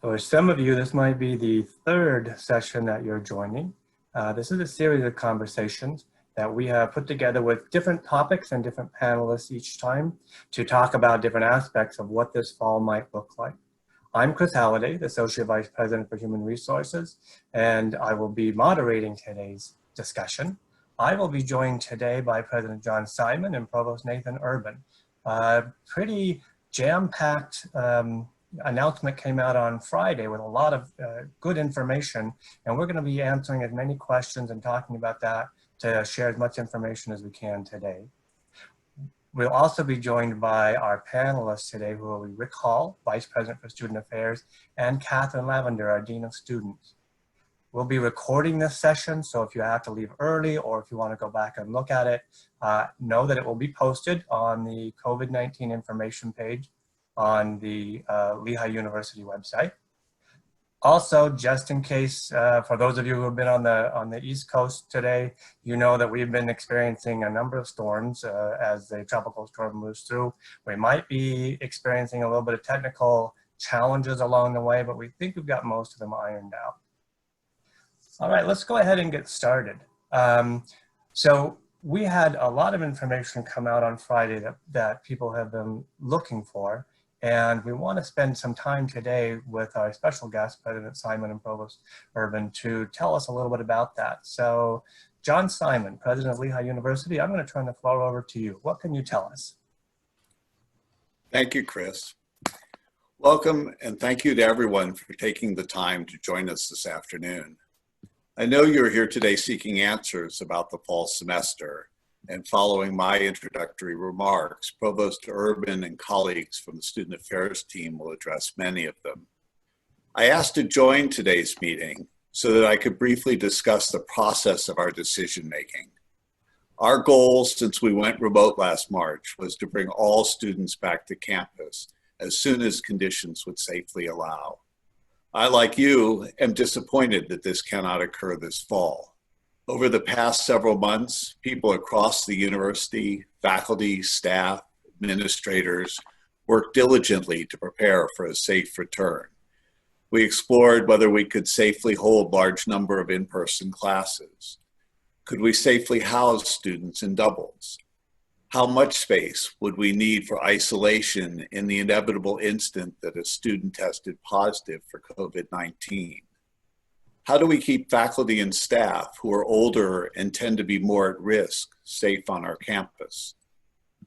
For some of you, this might be the third session that you're joining. This is a series of conversations that we have put together with different topics and different panelists each time to talk about different aspects of what this fall might look like. I'm Chris Halladay, the Associate Vice President for Human Resources, and I will be moderating today's discussion. I will be joined today by President John Simon and Provost Nathan Urban. Pretty jam-packed announcement came out on Friday with a lot of good information, and we're going to be answering as many questions and talking about that to share as much information as we can today. We'll also be joined by our panelists today, who will be Rick Hall, Vice President for Student Affairs, and Katherine Lavinder, our Dean of Students. We'll be recording this session, so if you have to leave early or if you want to go back and look at it, know that it will be posted on the COVID-19 information page on the Lehigh University website. Also, just in case, for those of you who have been on the East Coast today, you know that we've been experiencing a number of storms as the tropical storm moves through. We might be experiencing a little bit of technical challenges along the way, but we think we've got most of them ironed out. All right, let's go ahead and get started. So we had a lot of information come out on Friday that people have been looking for. And we want to spend some time today with our special guest, President Simon and Provost Urban, to tell us a little bit about that. So, John Simon, President of Lehigh University, I'm going to turn the floor over to you. What can you tell us? Thank you, Chris. Welcome, and thank you to everyone for taking the time to join us this afternoon. I know you're here today seeking answers about the fall semester. And following my introductory remarks, Provost Urban and colleagues from the Student Affairs team will address many of them. I asked to join today's meeting so that I could briefly discuss the process of our decision-making. Our goal since we went remote last March was to bring all students back to campus as soon as conditions would safely allow. I, like you, am disappointed that this cannot occur this fall. Over the past several months, people across the university, faculty, staff, administrators, worked diligently to prepare for a safe return. We explored whether we could safely hold large number of in-person classes. Could we safely house students in doubles? How much space would we need for isolation in the inevitable instant that a student tested positive for COVID-19? How do we keep faculty and staff who are older and tend to be more at risk safe on our campus?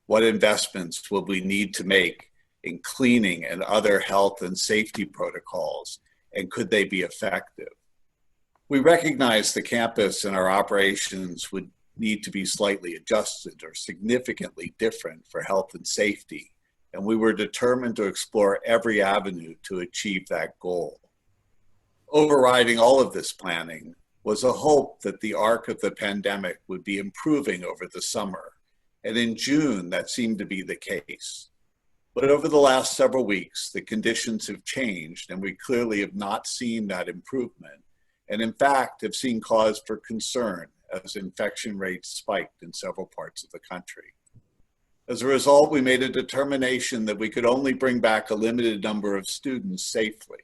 What investments will we need to make in cleaning and other health and safety protocols, and could they be effective? We recognize the campus and our operations would need to be slightly adjusted or significantly different for health and safety, and we were determined to explore every avenue to achieve that goal. Overriding all of this planning was a hope that the arc of the pandemic would be improving over the summer, and in June that seemed to be the case. But over the last several weeks, the conditions have changed, and we clearly have not seen that improvement, and in fact have seen cause for concern as infection rates spiked in several parts of the country. As a result, we made a determination that we could only bring back a limited number of students safely,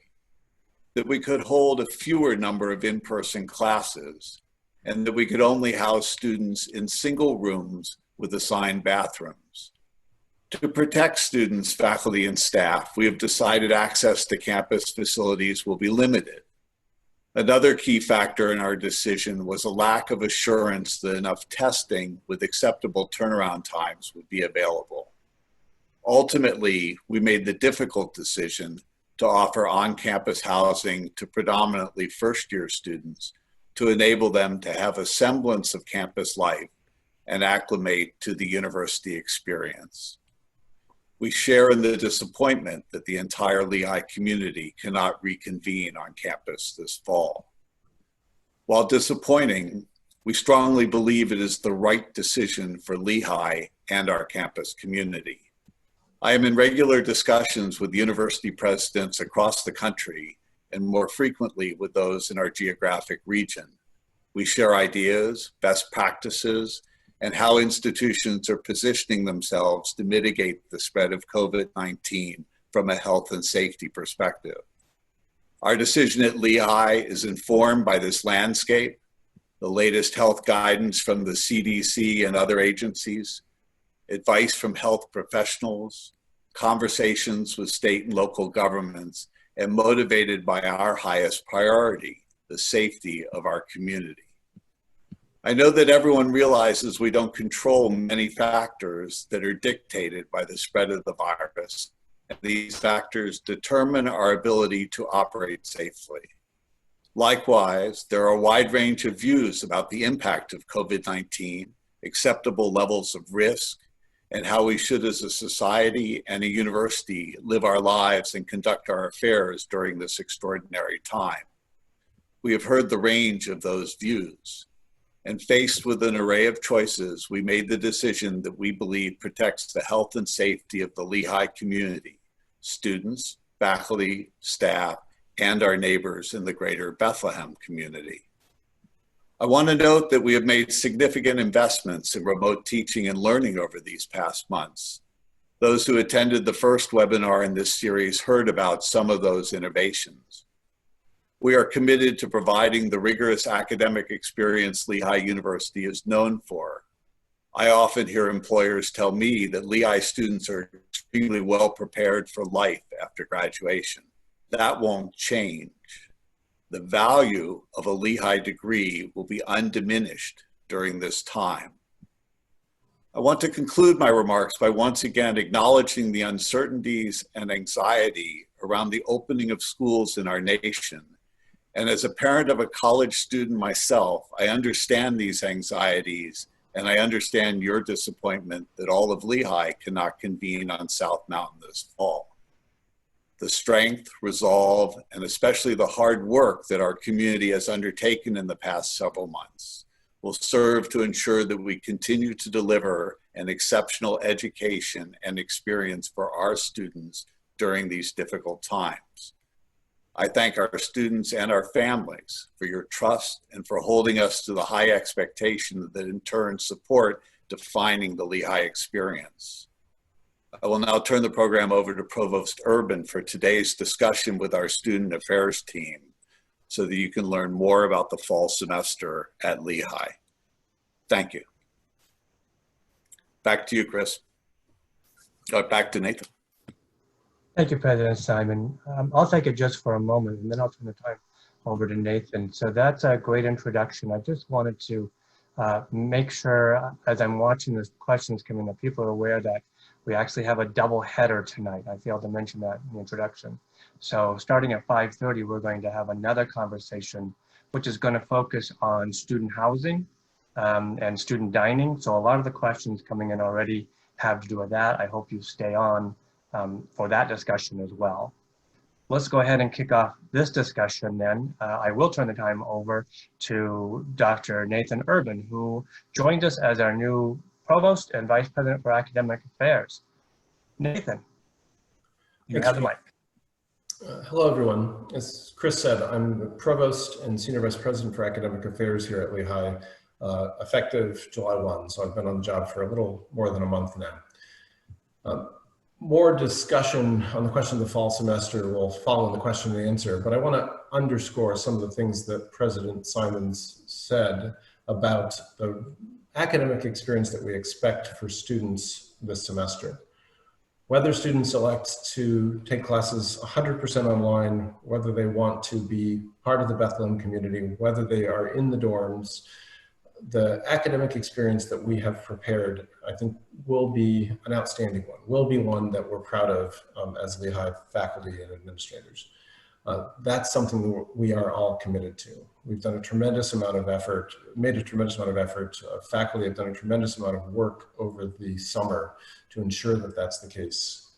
that we could hold a fewer number of in-person classes, and that we could only house students in single rooms with assigned bathrooms. To protect students, faculty, and staff, we have decided access to campus facilities will be limited. Another key factor in our decision was a lack of assurance that enough testing with acceptable turnaround times would be available. Ultimately, we made the difficult decision to offer on-campus housing to predominantly first-year students to enable them to have a semblance of campus life and acclimate to the university experience. We share in the disappointment that the entire Lehigh community cannot reconvene on campus this fall. While disappointing, we strongly believe it is the right decision for Lehigh and our campus community. I am in regular discussions with university presidents across the country and more frequently with those in our geographic region. We share ideas, best practices, and how institutions are positioning themselves to mitigate the spread of COVID-19 from a health and safety perspective. Our decision at Lehigh is informed by this landscape, the latest health guidance from the CDC and other agencies, advice from health professionals, conversations with state and local governments, and motivated by our highest priority, the safety of our community. I know that everyone realizes we don't control many factors that are dictated by the spread of the virus, and these factors determine our ability to operate safely. Likewise, there are a wide range of views about the impact of COVID-19, acceptable levels of risk, and how we should as a society and a university live our lives and conduct our affairs during this extraordinary time. We have heard the range of those views, and faced with an array of choices, we made the decision that we believe protects the health and safety of the Lehigh community, students, faculty, staff, and our neighbors in the greater Bethlehem community. I want to note that we have made significant investments in remote teaching and learning over these past months. Those who attended the first webinar in this series heard about some of those innovations. We are committed to providing the rigorous academic experience Lehigh University is known for. I often hear employers tell me that Lehigh students are extremely well prepared for life after graduation. That won't change. The value of a Lehigh degree will be undiminished during this time. I want to conclude my remarks by once again acknowledging the uncertainties and anxiety around the opening of schools in our nation. And as a parent of a college student myself, I understand these anxieties, and I understand your disappointment that all of Lehigh cannot convene on South Mountain this fall. The strength, resolve, and especially the hard work that our community has undertaken in the past several months will serve to ensure that we continue to deliver an exceptional education and experience for our students during these difficult times. I thank our students and our families for your trust and for holding us to the high expectations that in turn support defining the Lehigh experience. I will now turn the program over to Provost Urban for today's discussion with our student affairs team so that you can learn more about the fall semester at Lehigh. Thank you. Back to you, Chris. Back to Nathan. Thank you, President Simon. I'll take it just for a moment, and then I'll turn the time over to Nathan. So that's a great introduction. I just wanted to make sure, as I'm watching the questions coming up, people are aware that we actually have a double header tonight. I failed to mention that in the introduction. So starting at 5:30, we're going to have another conversation, which is going to focus on student housing and student dining. So a lot of the questions coming in already have to do with that. I hope you stay on for that discussion as well. Let's go ahead and kick off this discussion then. I will turn the time over to Dr. Nathan Urban, who joined us as our new Provost and Vice President for Academic Affairs. Nathan, you have the mic. Hello, everyone. As Chris said, I'm the Provost and Senior Vice President for Academic Affairs here at Lehigh, effective July 1. So I've been on the job for a little more than a month now. More discussion on the question of the fall semester will follow in the question and answer, but I want to underscore some of the things that President Simons said about the academic experience that we expect for students this semester. Whether students elect to take classes 100% online, whether they want to be part of the Bethlehem community, whether they are in the dorms, the academic experience that we have prepared, I think, will be an outstanding one, will be one that we're proud of as Lehigh faculty and administrators. That's something we are all committed to. We've done a tremendous amount of effort, made a tremendous amount of effort. Faculty have done a tremendous amount of work over the summer to ensure that that's the case.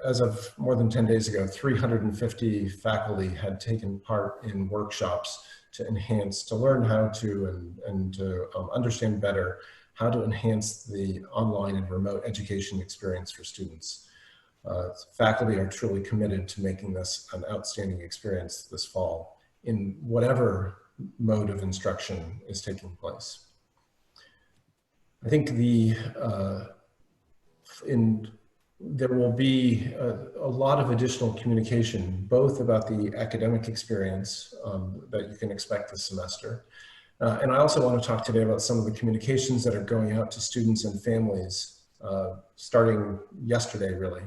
As of more than 10 days ago, 350 faculty had taken part in workshops to enhance, to learn how to and to understand better how to enhance the online and remote education experience for students. Faculty are truly committed to making this an outstanding experience this fall in whatever mode of instruction is taking place. I think there will be a lot of additional communication, both about the academic experience that you can expect this semester. And I also want to talk today about some of the communications that are going out to students and families starting yesterday, really,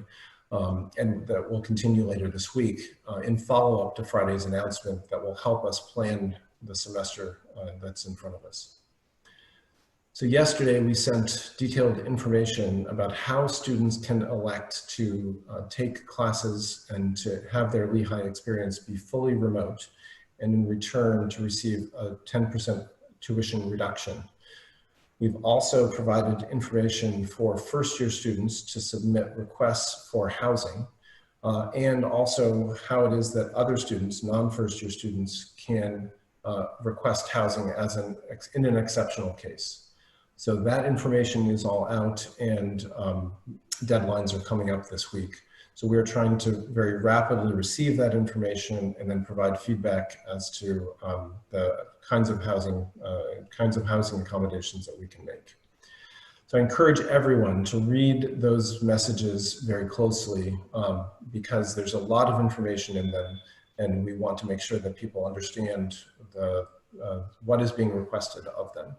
and that will continue later this week in follow-up to Friday's announcement that will help us plan the semester that's in front of us. So yesterday we sent detailed information about how students can elect to take classes and to have their Lehigh experience be fully remote, and in return to receive a 10% tuition reduction. We've also provided information for first-year students to submit requests for housing, and also how it is that other students, non-first-year students, can request housing as in an exceptional case. So that information is all out, and deadlines are coming up this week. So we're trying to very rapidly receive that information and then provide feedback as to the kinds of housing accommodations that we can make. So I encourage everyone to read those messages very closely because there's a lot of information in them, and we want to make sure that people understand what is being requested of them.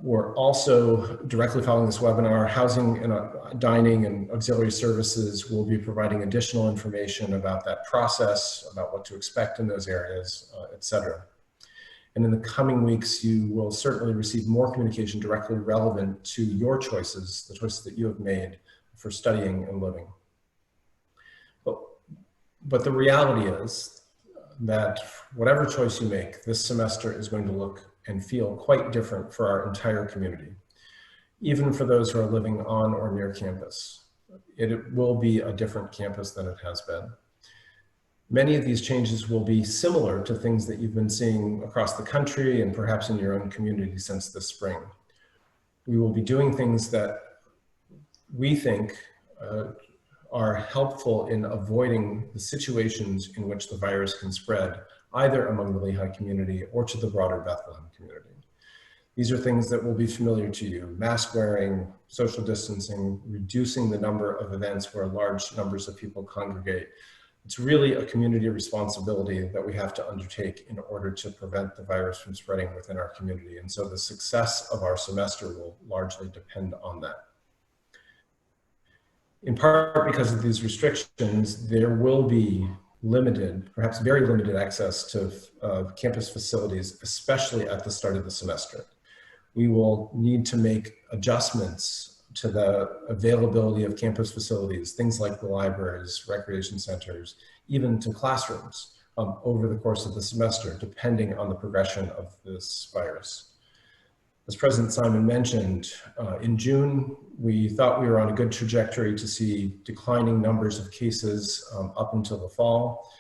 We're also directly following this webinar, housing and dining and auxiliary services will be providing additional information about that process, about what to expect in those areas, et cetera. And in the coming weeks, you will certainly receive more communication directly relevant to your choices, the choices that you have made for studying and living. But the reality is that whatever choice you make, this semester is going to look and feel quite different for our entire community, even for those who are living on or near campus. It will be a different campus than it has been. Many of these changes will be similar to things that you've been seeing across the country and perhaps in your own community since this spring. We will be doing things that we think are helpful in avoiding the situations in which the virus can spread, either among the Lehigh community or to the broader Bethlehem community. These are things that will be familiar to you: mask wearing, social distancing, reducing the number of events where large numbers of people congregate. It's really a community responsibility that we have to undertake in order to prevent the virus from spreading within our community. And so the success of our semester will largely depend on that. In part because of these restrictions, there will be limited, perhaps very limited access to campus facilities, especially at the start of the semester. We will need to make adjustments to the availability of campus facilities, things like the libraries, recreation centers, even to classrooms over the course of the semester, depending on the progression of this virus. As President Simon mentioned, in June, we thought we were on a good trajectory to see declining numbers of cases up until the fall.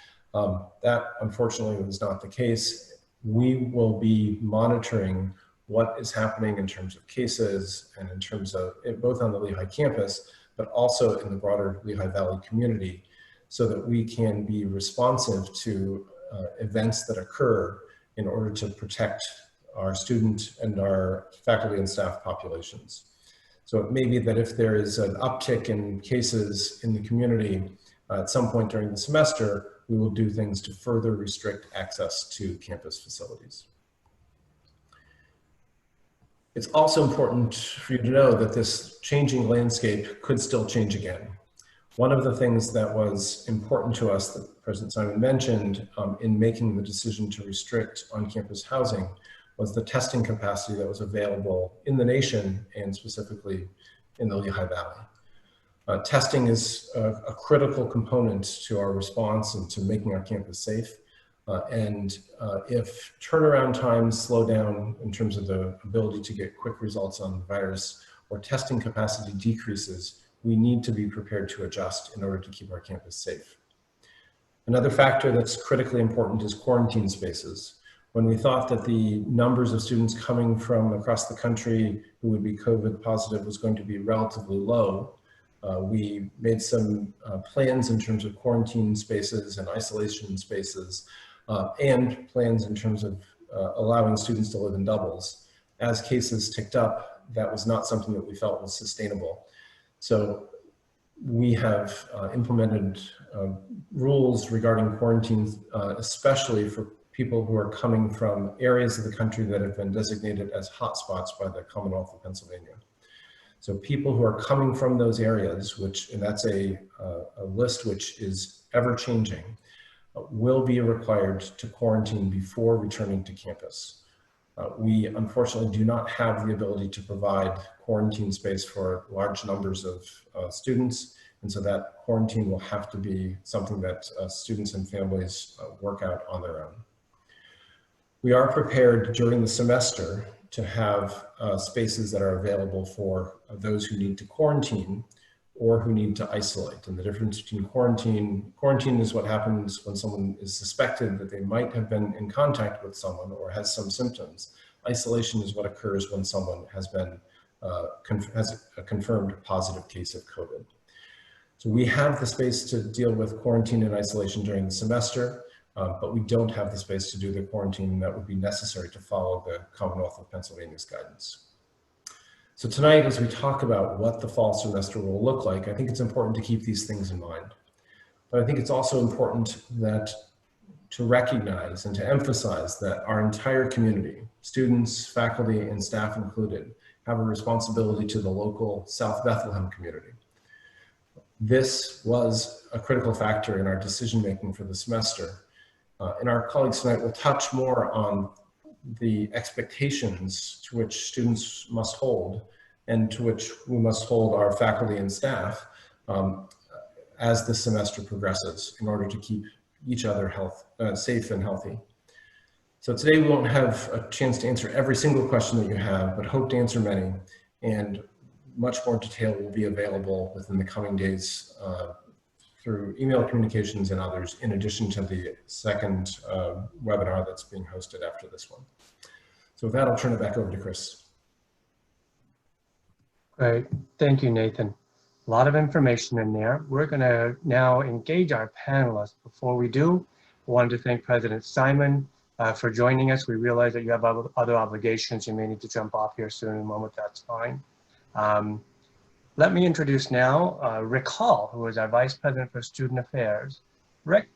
That unfortunately was not the case. We will be monitoring what is happening in terms of cases and in terms of both on the Lehigh campus, but also in the broader Lehigh Valley community, so that we can be responsive to events that occur in order to protect our student and our faculty and staff populations. So it may be that if there is an uptick in cases in the community at some point during the semester, we will do things to further restrict access to campus facilities. It's also important for you to know that this changing landscape could still change again. One of the things that was important to us that President Simon mentioned in making the decision to restrict on-campus housing was the testing capacity that was available in the nation and specifically in the Lehigh Valley. Testing is a critical component to our response and to making our campus safe. If turnaround times slow down in terms of the ability to get quick results on the virus, or testing capacity decreases, we need to be prepared to adjust in order to keep our campus safe. Another factor that's critically important is quarantine spaces. When we thought that the numbers of students coming from across the country who would be COVID positive was going to be relatively low, we made some plans in terms of quarantine spaces and isolation spaces, and plans in terms of allowing students to live in doubles. As cases ticked up, that was not something that we felt was sustainable. So we have implemented rules regarding quarantines, especially for people who are coming from areas of the country that have been designated as hotspots by the Commonwealth of Pennsylvania. So people who are coming from those areas, and that's a list which is ever changing, will be required to quarantine before returning to campus. We unfortunately do not have the ability to provide quarantine space for large numbers of students, and so that quarantine will have to be something that students and families work out on their own. We are prepared during the semester to have spaces that are available for those who need to quarantine or who need to isolate. And the difference between quarantine is what happens when someone is suspected that they might have been in contact with someone or has some symptoms. Isolation is what occurs when someone has a confirmed positive case of COVID. So we have the space to deal with quarantine and isolation during the semester, but we don't have the space to do the quarantine that would be necessary to follow the Commonwealth of Pennsylvania's guidance. So tonight, as we talk about what the fall semester will look like, I think it's important to keep these things in mind. But I think it's also important to recognize and to emphasize that our entire community, students, faculty, and staff included, have a responsibility to the local South Bethlehem community. This was a critical factor in our decision-making for the semester. And our colleagues tonight will touch more on the expectations to which students must hold and to which we must hold our faculty and staff as the semester progresses in order to keep each other safe and healthy. So today we won't have a chance to answer every single question that you have, but hope to answer many, and much more detail will be available within the coming days through email communications and others, in addition to the second webinar that's being hosted after this one. So with that, I'll turn it back over to Chris. Great, thank you, Nathan. A lot of information in there. We're gonna now engage our panelists. Before we do, I wanted to thank President Simon for joining us. We realize that you have other obligations. You may need to jump off here soon in a moment, that's fine. Let me introduce now Rick Hall, who is our Vice President for Student Affairs. Rick,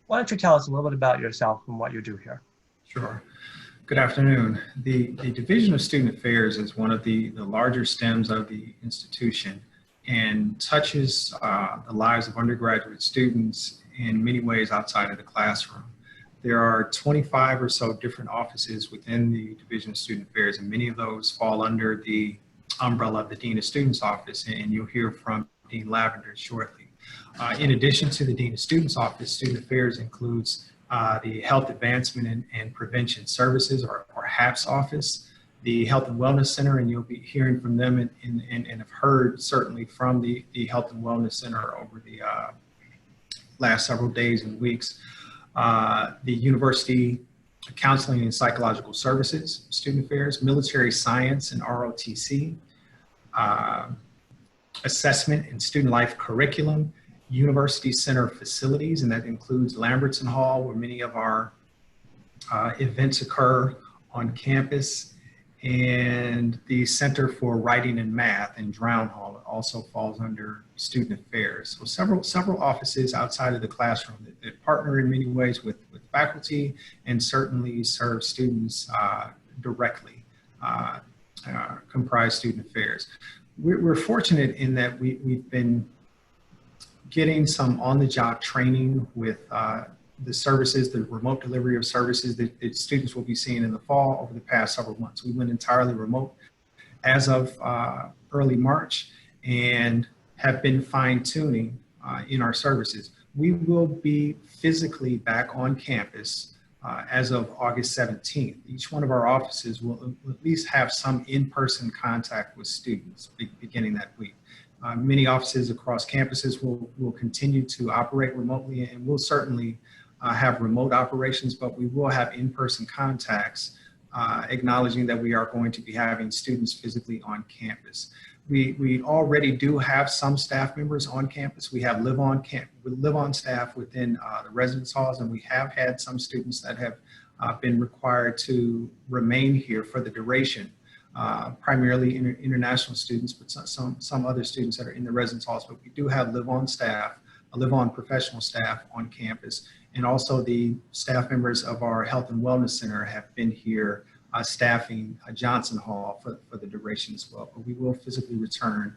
why don't you tell us a little bit about yourself and what you do here? Sure. Good afternoon. The Division of Student Affairs is one of the larger stems of the institution and touches the lives of undergraduate students in many ways outside of the classroom. There are 25 or so different offices within the Division of Student Affairs, and many of those fall under the umbrella of the Dean of Students Office, and you'll hear from Dean Lavinder shortly. In addition to the Dean of Students Office, Student Affairs includes the Health Advancement and Prevention Services, or HAPS office, the Health and Wellness Center, and you'll be hearing from them and have heard certainly from the Health and Wellness Center over the last several days and weeks. The University Counseling and Psychological Services, Student Affairs, Military Science and ROTC, Assessment and Student Life Curriculum, University Center Facilities, and that includes Lambertson Hall, where many of our events occur on campus, and the Center for Writing and Math in Drown Hall also falls under Student Affairs. So several offices outside of the classroom that partner in many ways with faculty and certainly serve students directly, comprise Student Affairs. We're fortunate in that we've been getting some on-the-job training with the services, the remote delivery of services that students will be seeing in the fall over the past several months. We went entirely remote as of early March and have been fine-tuning in our services. We will be physically back on campus as of August 17th. Each one of our offices will at least have some in-person contact with students beginning that week. Many offices across campuses will continue to operate remotely, and we'll certainly have remote operations, but we will have in-person contacts, acknowledging that we are going to be having students physically on campus. We already do have some staff members on campus. We have live on staff within the residence halls, and we have had some students that have been required to remain here for the duration primarily international students, but some other students that are in the residence halls. But we do have live-on staff, live-on professional staff on campus, and also the staff members of our Health and Wellness Center have been here staffing Johnson Hall for the duration as well. But we will physically return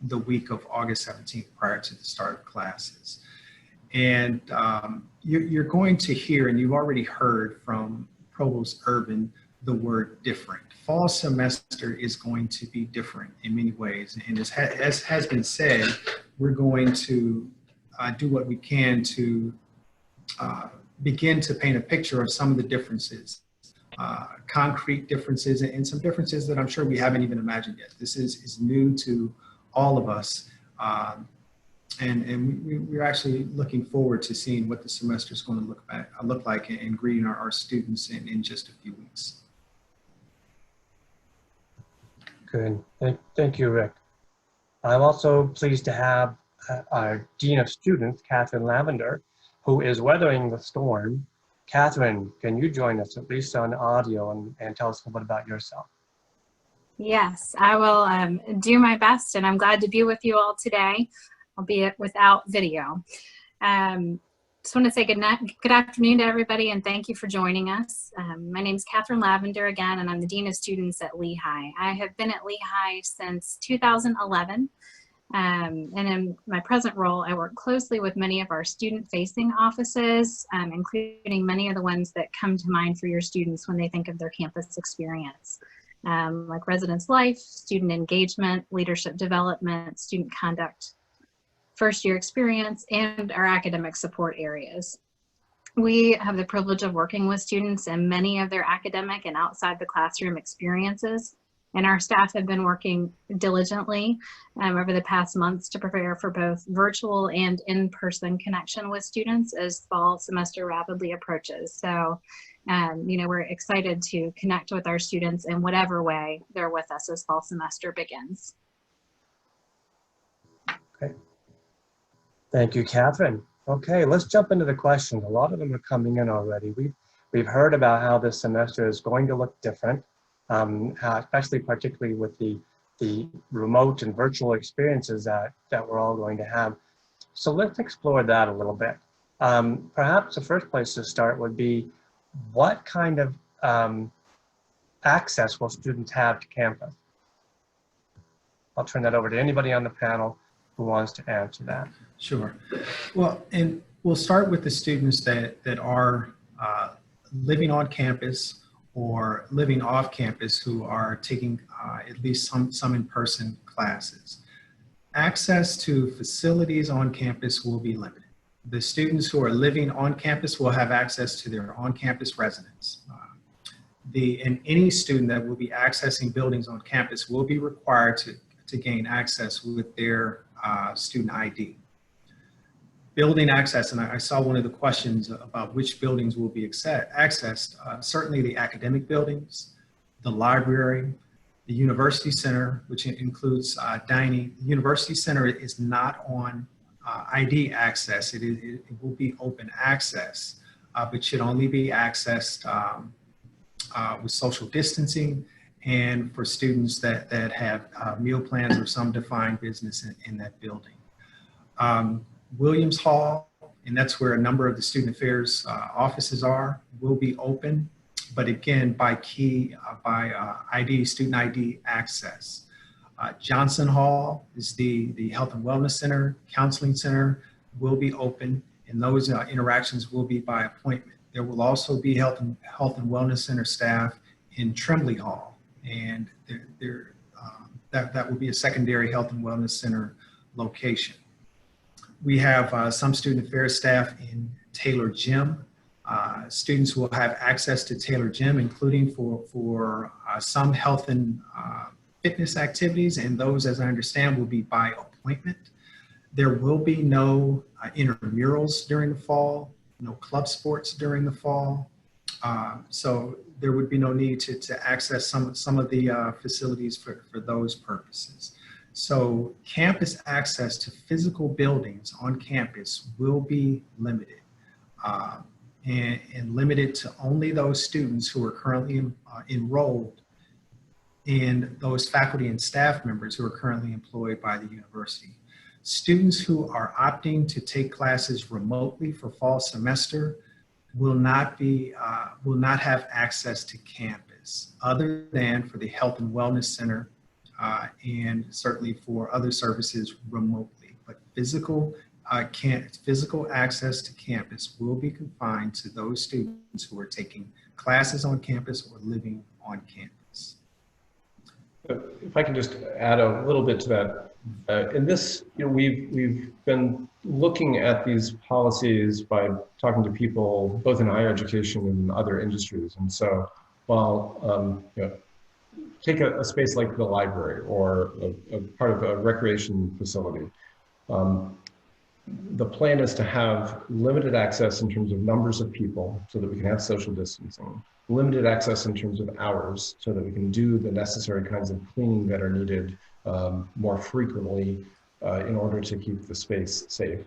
the week of August 17th prior to the start of classes. And you're going to hear, and you've already heard from Provost Urban, the word different. Fall semester is going to be different in many ways. And as has been said, we're going to do what we can to begin to paint a picture of some of the differences, concrete differences, and some differences that I'm sure we haven't even imagined yet. This is new to all of us. And we're actually looking forward to seeing what the semester is going to look like and greeting our students in just a few weeks. Good. Thank you, Rick. I'm also pleased to have our Dean of Students, Katherine Lavinder, who is weathering the storm. Katherine, can you join us at least on audio and tell us a little bit about yourself? Yes, I will do my best, and I'm glad to be with you all today, albeit without video. Just want to say good afternoon to everybody, and thank you for joining us. My name is Katherine Lavinder again, and I'm the Dean of Students at Lehigh. I have been at Lehigh since 2011, and in my present role, I work closely with many of our student-facing offices, including many of the ones that come to mind for your students when they think of their campus experience. Like residence life, student engagement, leadership development, student conduct, first year experience, and our academic support areas. We have the privilege of working with students in many of their academic and outside the classroom experiences, and our staff have been working diligently over the past months to prepare for both virtual and in-person connection with students as fall semester rapidly approaches. So, we're excited to connect with our students in whatever way they're with us as fall semester begins. Okay. Thank you, Katherine. Okay, let's jump into the questions. A lot of them are coming in already. We've heard about how this semester is going to look different, especially particularly with the remote and virtual experiences that we're all going to have. So let's explore that a little bit. Perhaps the first place to start would be, what kind of access will students have to campus? I'll turn that over to anybody on the panel who wants to answer that. Sure. Well, and we'll start with the students that are living on campus or living off campus who are taking at least some in-person classes. Access to facilities on campus will be limited. The students who are living on campus will have access to their on-campus residence. And any student that will be accessing buildings on campus will be required to gain access with their student ID. Building access, and I saw one of the questions about which buildings will be accessed, certainly the academic buildings, the library, the university center, which includes dining. The university center is not on ID access. It will be open access, but should only be accessed with social distancing and for students that have meal plans or some defined business in that building. Williams Hall, and that's where a number of the student affairs offices are, will be open, but again, by ID, student ID access. Johnson Hall is the Health and Wellness Center, Counseling Center will be open, and those interactions will be by appointment. There will also be Health and Wellness Center staff in Tremblay Hall, and that will be a secondary Health and Wellness Center location. We have some student affairs staff in Taylor Gym. Students will have access to Taylor Gym, including for some health and fitness activities, and those, as I understand, will be by appointment. There will be no intramurals during the fall, no club sports during the fall. So there would be no need to access some of the facilities for those purposes. So campus access to physical buildings on campus will be limited and limited to only those students who are currently enrolled and those faculty and staff members who are currently employed by the university. Students who are opting to take classes remotely for fall semester will not have access to campus other than for the Health and Wellness Center and certainly for other services remotely. But physical access to campus will be confined to those students who are taking classes on campus or living on campus. If I can just add a little bit to that, in this, we've been looking at these policies by talking to people both in higher education and other industries. And so, while take a space like the library or a part of a recreation facility, the plan is to have limited access in terms of numbers of people so that we can have social distancing. Limited access in terms of hours so that we can do the necessary kinds of cleaning that are needed more frequently in order to keep the space safe.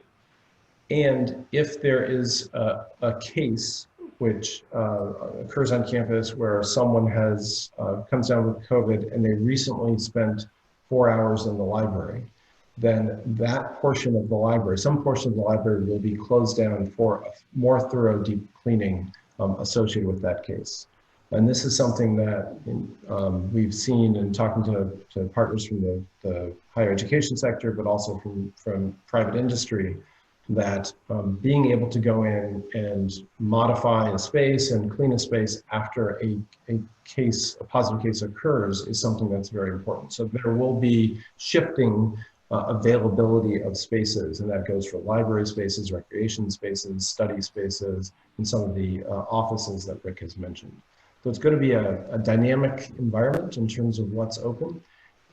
And if there is a case which occurs on campus where someone comes down with COVID and they recently spent 4 hours in the library, then that portion of the library, some portion of the library will be closed down for a more thorough deep cleaning associated with that case. And this is something that we've seen in talking to partners from the higher education sector, but also from private industry, that being able to go in and modify a space and clean a space after a positive case occurs is something that's very important. So there will be shifting availability of spaces, and that goes for library spaces, recreation spaces, study spaces, and some of the offices that Rick has mentioned. So it's going to be a dynamic environment in terms of what's open.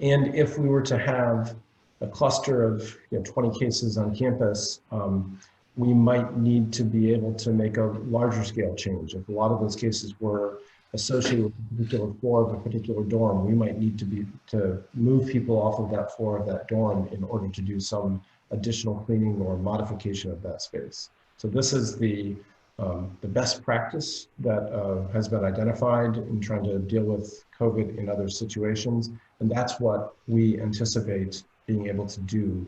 And if we were to have a cluster of 20 cases on campus, we might need to be able to make a larger scale change. If a lot of those cases were associated with a particular floor of a particular dorm, we might need to move people off of that floor of that dorm in order to do some additional cleaning or modification of that space. So this is the best practice that has been identified in trying to deal with COVID in other situations. And that's what we anticipate being able to do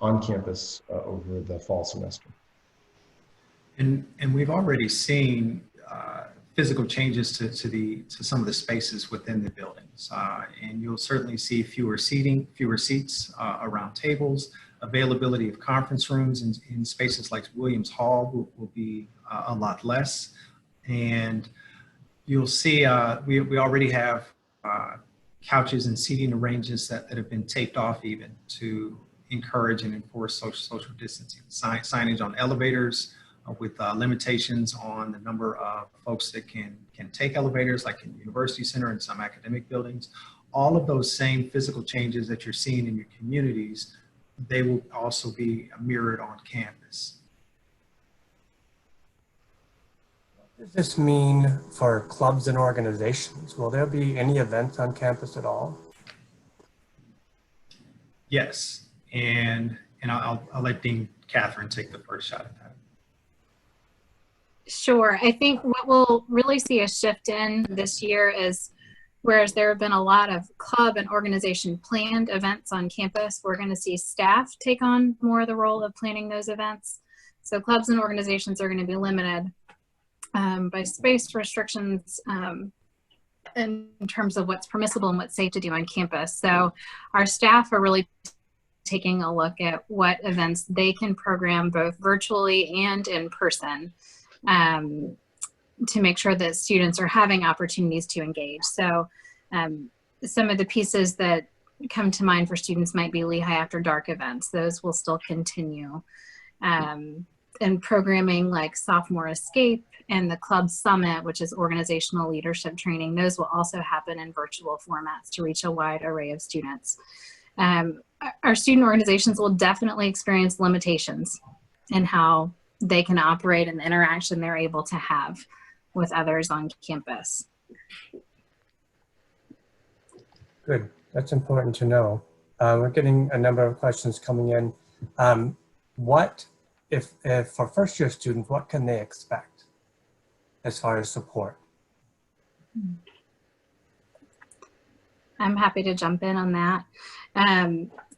on campus over the fall semester. And we've already seen physical changes to some of the spaces within the buildings. And you'll certainly see fewer seats around tables. Availability of conference rooms in spaces like Williams Hall will be a lot less. And you'll see we already have couches and seating arrangements that have been taped off even to encourage and enforce social distancing. Signage on elevators with limitations on the number of folks that can take elevators, like in the University Center and some academic buildings. All of those same physical changes that you're seeing in your communities, they will also be mirrored on campus. What does this mean for clubs and organizations? Will there be any events on campus at all? Yes, and I'll let Dean Katherine take the first shot at that. Sure. I think what we'll really see a shift in this year is, whereas there have been a lot of club and organization planned events on campus, we're going to see staff take on more of the role of planning those events. So clubs and organizations are going to be limited by space restrictions in terms of what's permissible and what's safe to do on campus. So our staff are really taking a look at what events they can program both virtually and in person to make sure that students are having opportunities to engage. So some of the pieces that come to mind for students might be Lehigh After Dark events. Those will still continue. And programming like Sophomore Escape and the Club Summit, which is organizational leadership training, those will also happen in virtual formats to reach a wide array of students. Our student organizations will definitely experience limitations in how they can operate and the interaction they're able to have with others on campus. Good, that's important to know. We're getting a number of questions coming in. If for first year students, what can they expect as far as support? I'm happy to jump in on that.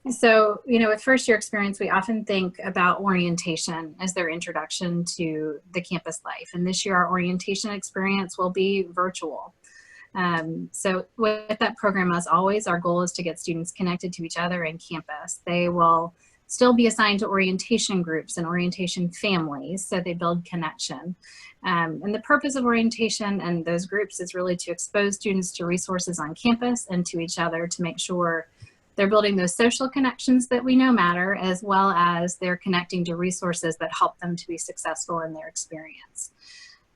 So, with first year experience, we often think about orientation as their introduction to the campus life. And this year, our orientation experience will be virtual. So with that program, as always, our goal is to get students connected to each other in campus. They will still be assigned to orientation groups and orientation families, so they build connection. And the purpose of orientation and those groups is really to expose students to resources on campus and to each other to make sure they're building those social connections that we know matter, as well as they're connecting to resources that help them to be successful in their experience.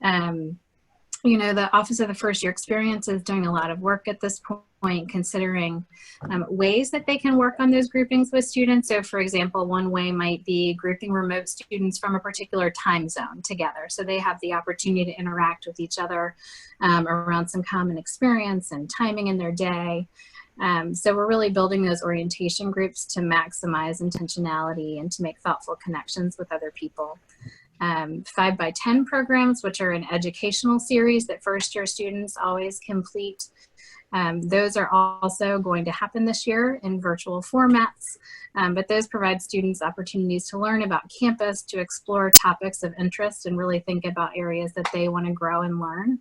The Office of the First Year Experience is doing a lot of work at this point, considering ways that they can work on those groupings with students. So for example, one way might be grouping remote students from a particular time zone together, so they have the opportunity to interact with each other around some common experience and timing in their day. So we're really building those orientation groups to maximize intentionality and to make thoughtful connections with other people. 5x10 programs, which are an educational series that first year students always complete. Those are also going to happen this year in virtual formats, but those provide students opportunities to learn about campus, to explore topics of interest, and really think about areas that they want to grow and learn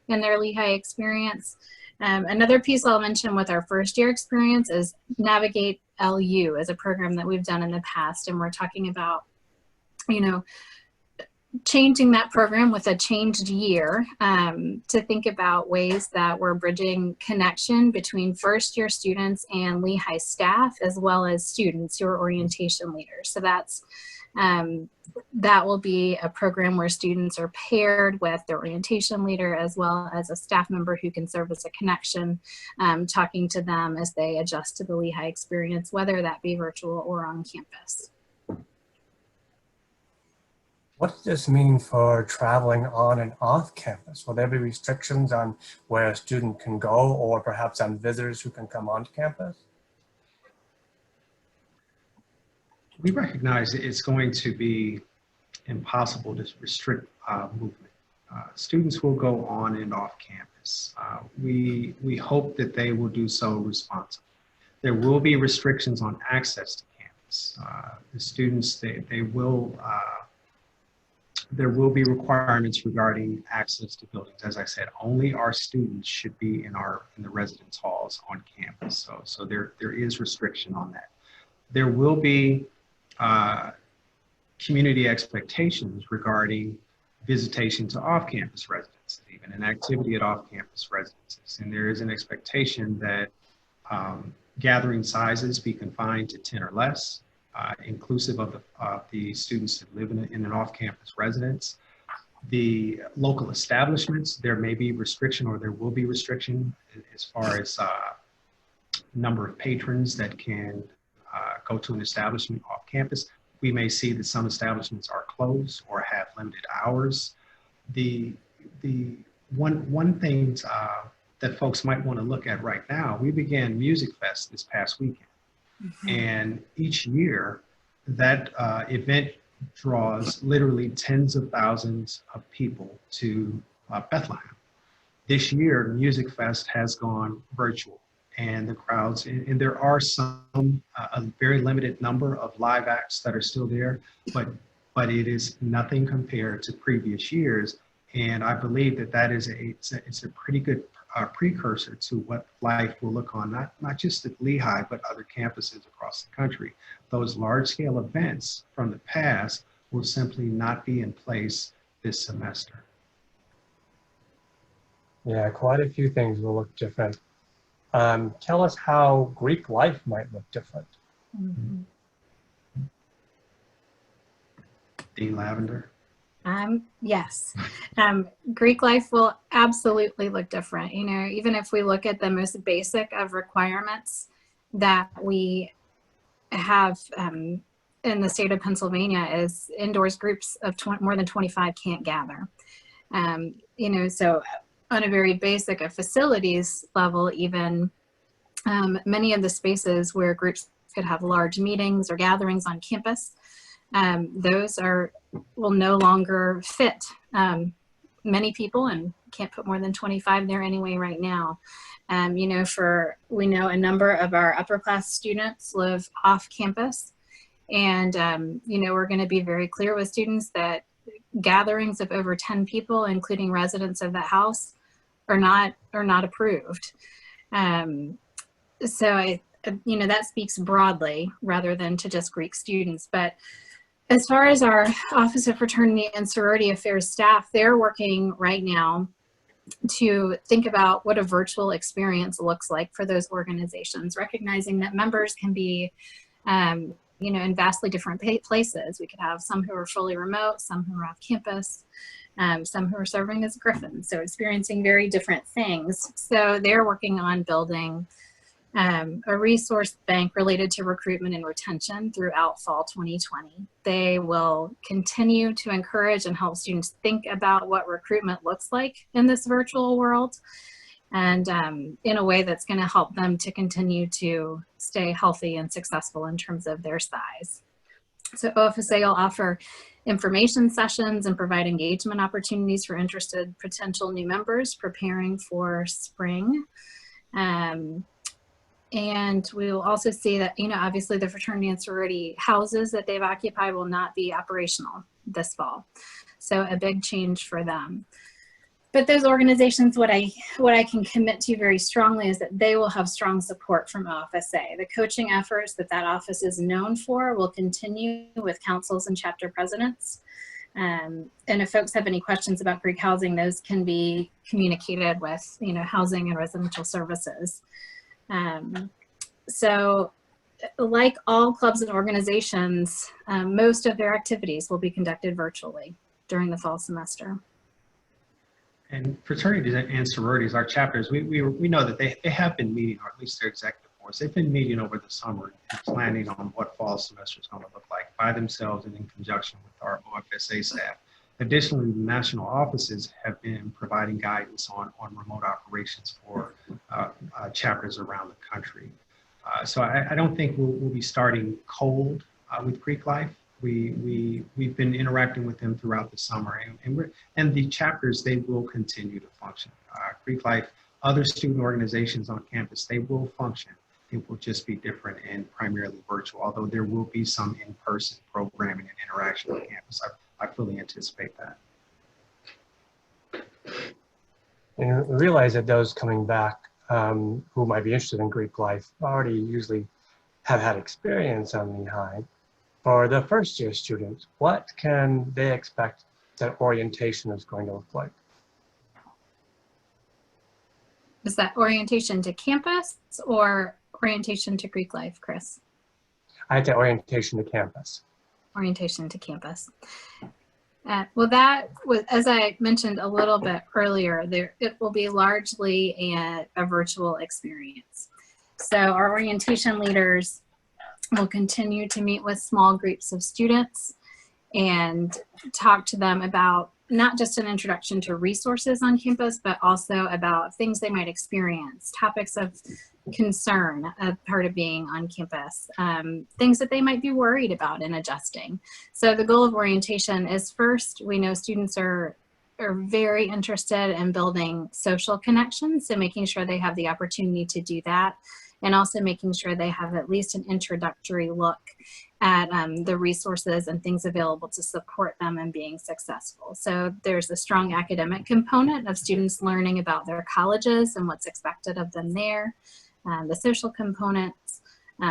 in their Lehigh experience. Another piece I'll mention with our first year experience is Navigate LU, as a program that we've done in the past, and we're talking about, changing that program with a changed year to think about ways that we're bridging connection between first year students and Lehigh staff, as well as students who are orientation leaders. So that will be a program where students are paired with their orientation leader, as well as a staff member who can serve as a connection, talking to them as they adjust to the Lehigh experience, whether that be virtual or on campus. What does this mean for traveling on and off campus? Will there be restrictions on where a student can go, or perhaps on visitors who can come onto campus? We recognize it's going to be impossible to restrict movement. Students will go on and off campus. We hope that they will do so responsibly. There will be restrictions on access to campus. The students, there will be requirements regarding access to buildings. As I said, only our students should be in the residence halls on campus. So there is restriction on that. There will be community expectations regarding visitation to off-campus residences, even an activity at off-campus residences. And there is an expectation that gathering sizes be confined to 10 or less, inclusive of the students that live in an off-campus residence. The local establishments, there may be restriction, or there will be restriction as far as number of patrons that can go to an establishment off campus. We may see that some establishments are closed or have limited hours. The one thing that folks might want to look at right now, we began Music Fest this past weekend. Mm-hmm. And each year that event draws literally tens of thousands of people to Bethlehem. This year, Music Fest has gone virtual, and the crowds, and there are some, a very limited number of live acts that are still there, but it is nothing compared to previous years. And I believe that it's a pretty good precursor to what life will look on, not just at Lehigh, but other campuses across the country. Those large-scale events from the past will simply not be in place this semester. Yeah, quite a few things will look different. Tell us how Greek life might look different. Mm-hmm. Dean Lavinder? Yes, Greek life will absolutely look different. Even if we look at the most basic of requirements that we have in the state of Pennsylvania, is indoors groups of more than 25 can't gather. So on a very basic facilities level, even many of the spaces where groups could have large meetings or gatherings on campus, those will no longer fit many people, and can't put more than 25 there anyway right now. You know, we know a number of our upper class students live off campus, and you know, we're going to be very clear with students that gatherings of over 10 people, including residents of that house, are not approved. So you know, that speaks broadly rather than to just Greek students. But as far as our Office of Fraternity and Sorority Affairs staff, they're working right now to think about what a virtual experience looks like for those organizations, recognizing that members can be, you know, in vastly different places. We could have some who are fully remote, some who are off campus, some who are serving as griffins, so experiencing very different things. So they're working on building a resource bank related to recruitment and retention throughout fall 2020. They will continue to encourage and help students think about what recruitment looks like in this virtual world, and in a way that's going to help them to continue to stay healthy and successful in terms of their size. So OFSA will offer information sessions and provide engagement opportunities for interested potential new members preparing for spring. And we will also see that, you know, obviously the fraternity and sorority houses that they've occupied will not be operational this fall. So a big change for them. But those organizations, what I can commit to very strongly is that they will have strong support from OFSA. The coaching efforts that office is known for will continue with councils and chapter presidents. And if folks have any questions about Greek housing, those can be communicated with, you know, housing and residential services. So like all clubs and organizations, most of their activities will be conducted virtually during the fall semester. And fraternities and sororities, our chapters, we know that they have been meeting, or at least their executive boards, they've been meeting over the summer and planning on what fall semester is going to look like by themselves and in conjunction with our OFSA staff. Additionally, the national offices have been providing guidance on remote operations for chapters around the country. So I don't think we'll be starting cold with Greek Life. We've been interacting with them throughout the summer, and the chapters, they will continue to function. Greek Life, other student organizations on campus, they will function. It will just be different and primarily virtual, although there will be some in-person programming and interaction on campus. I fully anticipate that. And realize that those coming back who might be interested in Greek life already usually have had experience on Lehigh. For the first year students, what can they expect that orientation is going to look like? Is that orientation to campus or orientation to Greek life, Chris? I'd say orientation to campus. Orientation to campus. Well, that was, as I mentioned a little bit earlier, it will be largely a virtual experience. So our orientation leaders will continue to meet with small groups of students and talk to them about not just an introduction to resources on campus, but also about things they might experience, topics of concern, a part of being on campus, things that they might be worried about in adjusting. So the goal of orientation is, first, we know students are very interested in building social connections, so making sure they have the opportunity to do that, and also making sure they have at least an introductory look at the resources and things available to support them in being successful. So there's a strong academic component of students learning about their colleges and what's expected of them there, the social components,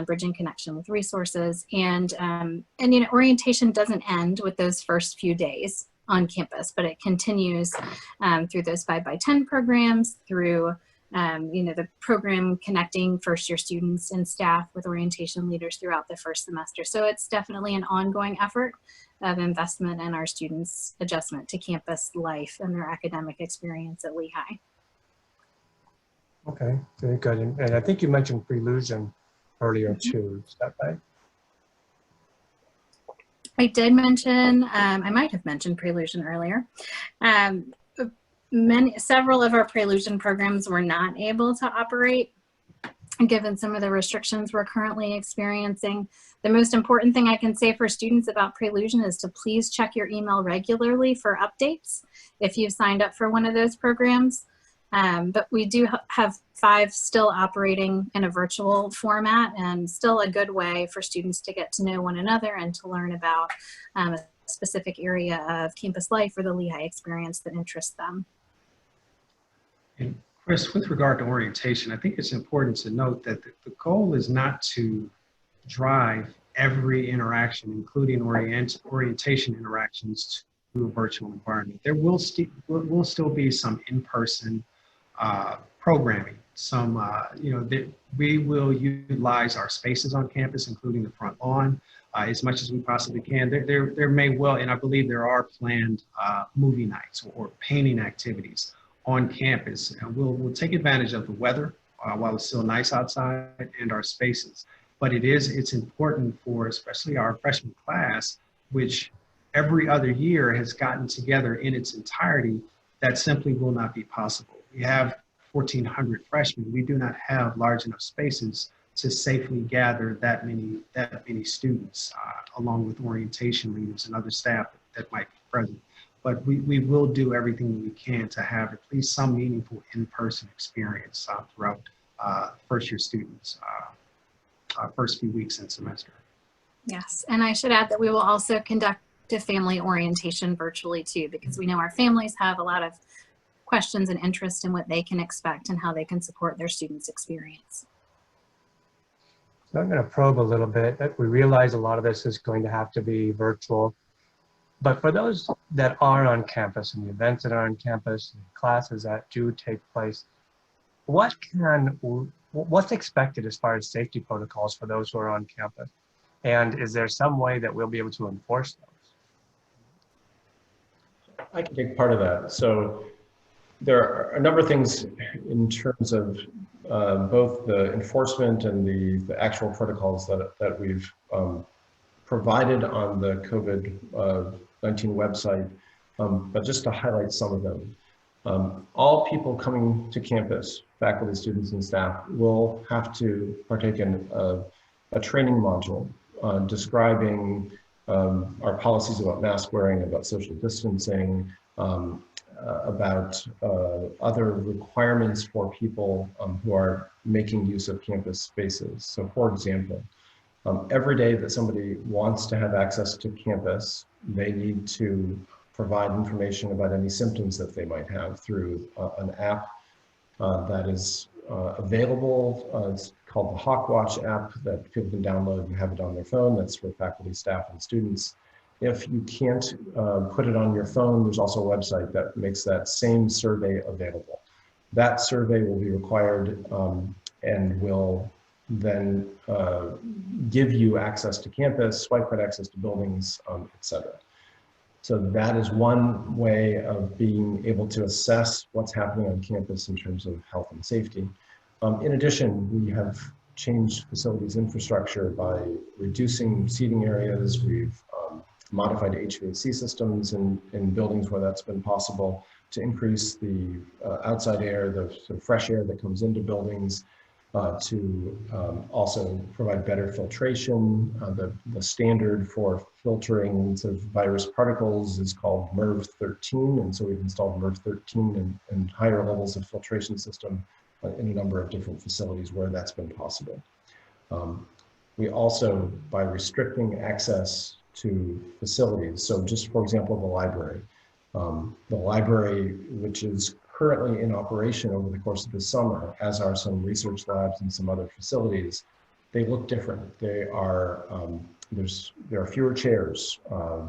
bridging connection with resources, and you know, orientation doesn't end with those first few days on campus, but it continues through those 5x10 programs, through you know, the program connecting first year students and staff with orientation leaders throughout the first semester. So it's definitely an ongoing effort of investment in our students' adjustment to campus life and their academic experience at Lehigh. Okay, very good. And I think you mentioned prelusion earlier too, is that right? I did mention, I might have mentioned prelusion earlier. Several of our prelusion programs were not able to operate given some of the restrictions we're currently experiencing. The most important thing I can say for students about prelusion is to please check your email regularly for updates if you've signed up for one of those programs. But we do have 5 still operating in a virtual format, and still a good way for students to get to know one another and to learn about a specific area of campus life or the Lehigh experience that interests them. And Chris, with regard to orientation, I think it's important to note that the goal is not to drive every interaction, including orientation interactions, to a virtual environment. There will still be some in-person programming. Some, we will utilize our spaces on campus, including the front lawn, as much as we possibly can. There may well, and I believe there are planned movie nights or painting activities on campus, and we'll take advantage of the weather while it's still nice outside and our spaces. But it's important for especially our freshman class, which every other year has gotten together in its entirety. That simply will not be possible. We have 1,400 freshmen. We do not have large enough spaces to safely gather that many students, along with orientation leaders and other staff that might be present. But we will do everything that we can to have at least some meaningful in-person experience throughout first-year students' first few weeks in semester. Yes, and I should add that we will also conduct a family orientation virtually too, because we know our families have a lot of questions and interest in what they can expect and how they can support their students' experience. So I'm going to probe a little bit. We realize a lot of this is going to have to be virtual. But for those that are on campus and the events that are on campus and classes that do take place, what's expected as far as safety protocols for those who are on campus? And is there some way that we'll be able to enforce those? I can take part of that. So there are a number of things in terms of both the enforcement and the actual protocols that we've provided on the COVID-19 website, but just to highlight some of them. All people coming to campus, faculty, students, and staff, will have to partake in a training module describing our policies about mask wearing, about social distancing, about other requirements for people who are making use of campus spaces. So for example, every day that somebody wants to have access to campus, they need to provide information about any symptoms that they might have through an app that is available. It's called the Hawkwatch app that people can download and have it on their phone. That's for faculty, staff, and students. If you can't put it on your phone, there's also a website that makes that same survey available. That survey will be required and will then give you access to campus, swipe card access to buildings, etc. So that is one way of being able to assess what's happening on campus in terms of health and safety. In addition, we have changed facilities infrastructure by reducing seating areas. We've modified HVAC systems in buildings where that's been possible to increase the outside air, the sort of fresh air that comes into buildings, to also provide better filtration. The standard for filtering sort of virus particles is called MERV 13, and so we've installed MERV 13 and higher levels of filtration system in a number of different facilities where that's been possible. We also, by restricting access to facilities, so just for example, the library, which is currently in operation over the course of the summer, as are some research labs and some other facilities, they look different. They are, there are fewer chairs.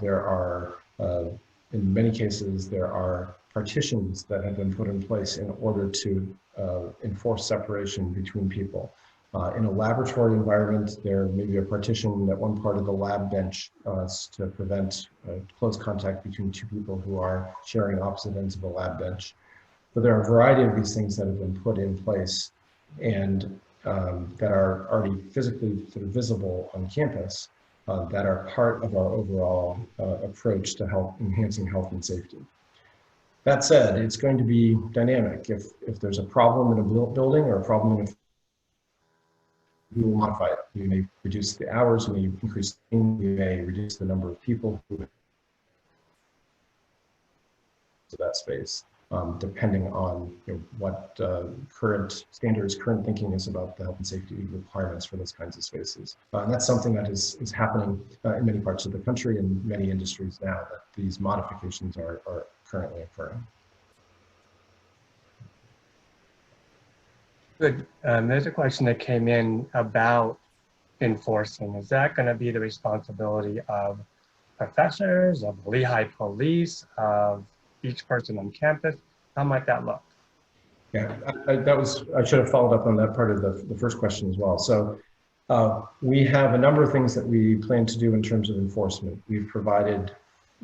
There are, in many cases, there are partitions that have been put in place in order to enforce separation between people. In a laboratory environment, there may be a partition at one part of the lab bench to prevent close contact between two people who are sharing opposite ends of a lab bench. But there are a variety of these things that have been put in place and that are already physically sort of visible on campus that are part of our overall approach to enhancing health and safety. That said, it's going to be dynamic. If there's a problem in a building or a problem in a, we will modify it. We may reduce the hours, we may increase, we may reduce the number of people who to that space. depending on what current standards, current thinking is about the health and safety requirements for those kinds of spaces. And that's something that is happening in many parts of the country and many industries now, that these modifications are currently occurring. Good. There's a question that came in about enforcing. Is that going to be the responsibility of professors, of Lehigh police, of each person on campus? How might that look? Yeah, I should have followed up on that part of the first question as well. So we have a number of things that we plan to do in terms of enforcement. We've provided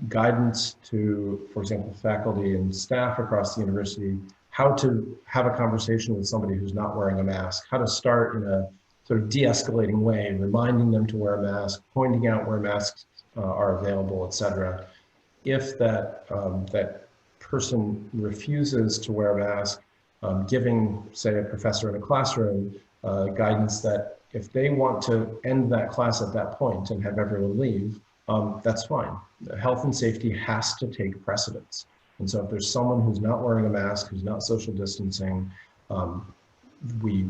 guidance to, for example, faculty and staff across the university, how to have a conversation with somebody who's not wearing a mask, how to start in a sort of de-escalating way, reminding them to wear a mask, pointing out where masks are available, et cetera. If that person refuses to wear a mask, giving, say, a professor in a classroom guidance that if they want to end that class at that point and have everyone leave, that's fine. Health and safety has to take precedence. And so if there's someone who's not wearing a mask, who's not social distancing, we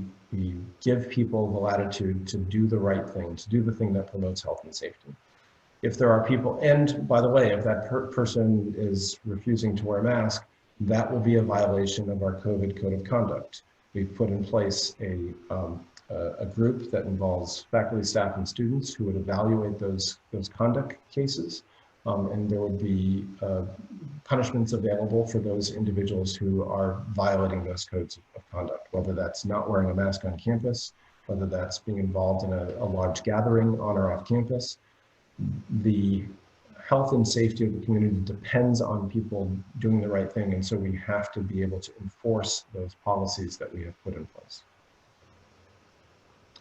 give people the latitude to do the right thing, to do the thing that promotes health and safety. If there are people, and by the way, if that person is refusing to wear a mask, that will be a violation of our COVID code of conduct. We've put in place a group that involves faculty, staff, and students who would evaluate those conduct cases. And there would be punishments available for those individuals who are violating those codes of conduct, whether that's not wearing a mask on campus, whether that's being involved in a large gathering on or off campus. The health and safety of the community depends on people doing the right thing, and so we have to be able to enforce those policies that we have put in place.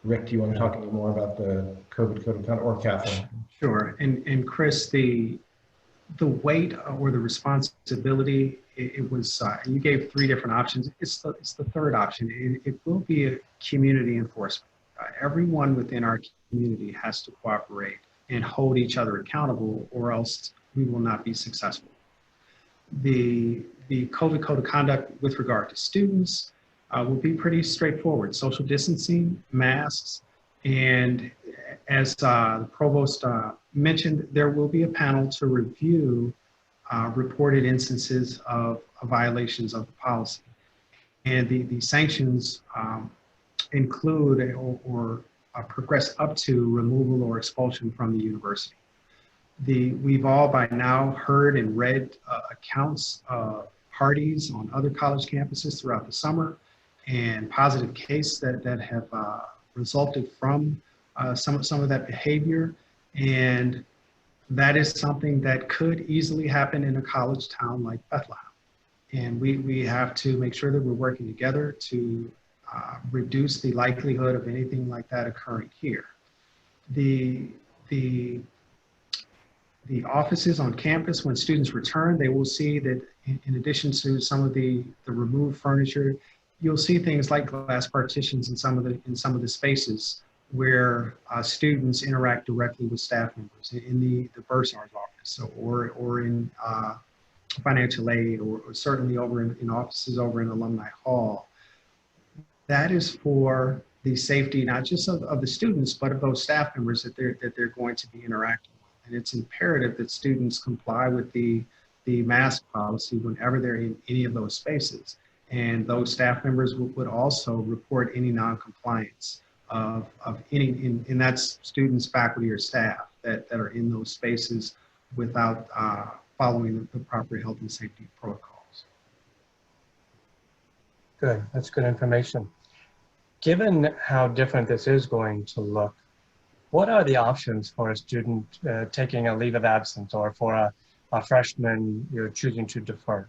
Rick, do you want to talk any more about the COVID code of conduct, or Katherine? Sure. And Chris, the weight or the responsibility, it was, you gave 3 different options. It's the third option. It will be a community enforcement. Everyone within our community has to cooperate and hold each other accountable, or else we will not be successful. The COVID code of conduct with regard to students will be pretty straightforward. Social distancing, masks, and as the provost mentioned, there will be a panel to review reported instances of violations of the policy. And the sanctions include or progress up to removal or expulsion from the university. We've all by now heard and read accounts of parties on other college campuses throughout the summer, and positive cases that have resulted from some of that behavior. And that is something that could easily happen in a college town like Bethlehem. And we have to make sure that we're working together to reduce the likelihood of anything like that occurring here. The offices on campus, when students return, they will see that in addition to some of the removed furniture, you'll see things like glass partitions in some of the spaces where students interact directly with staff members in the bursar's office, or in financial aid, or certainly over in offices over in Alumni Hall. That is for the safety, not just of the students, but of those staff members that they're going to be interacting with. And it's imperative that students comply with the mask policy whenever they're in any of those spaces. And those staff members would also report any non-compliance of any, and that's students, faculty, or staff that are in those spaces without following the proper health and safety protocols. Good, that's good information. Given how different this is going to look, what are the options for a student taking a leave of absence, or for a freshman choosing to defer?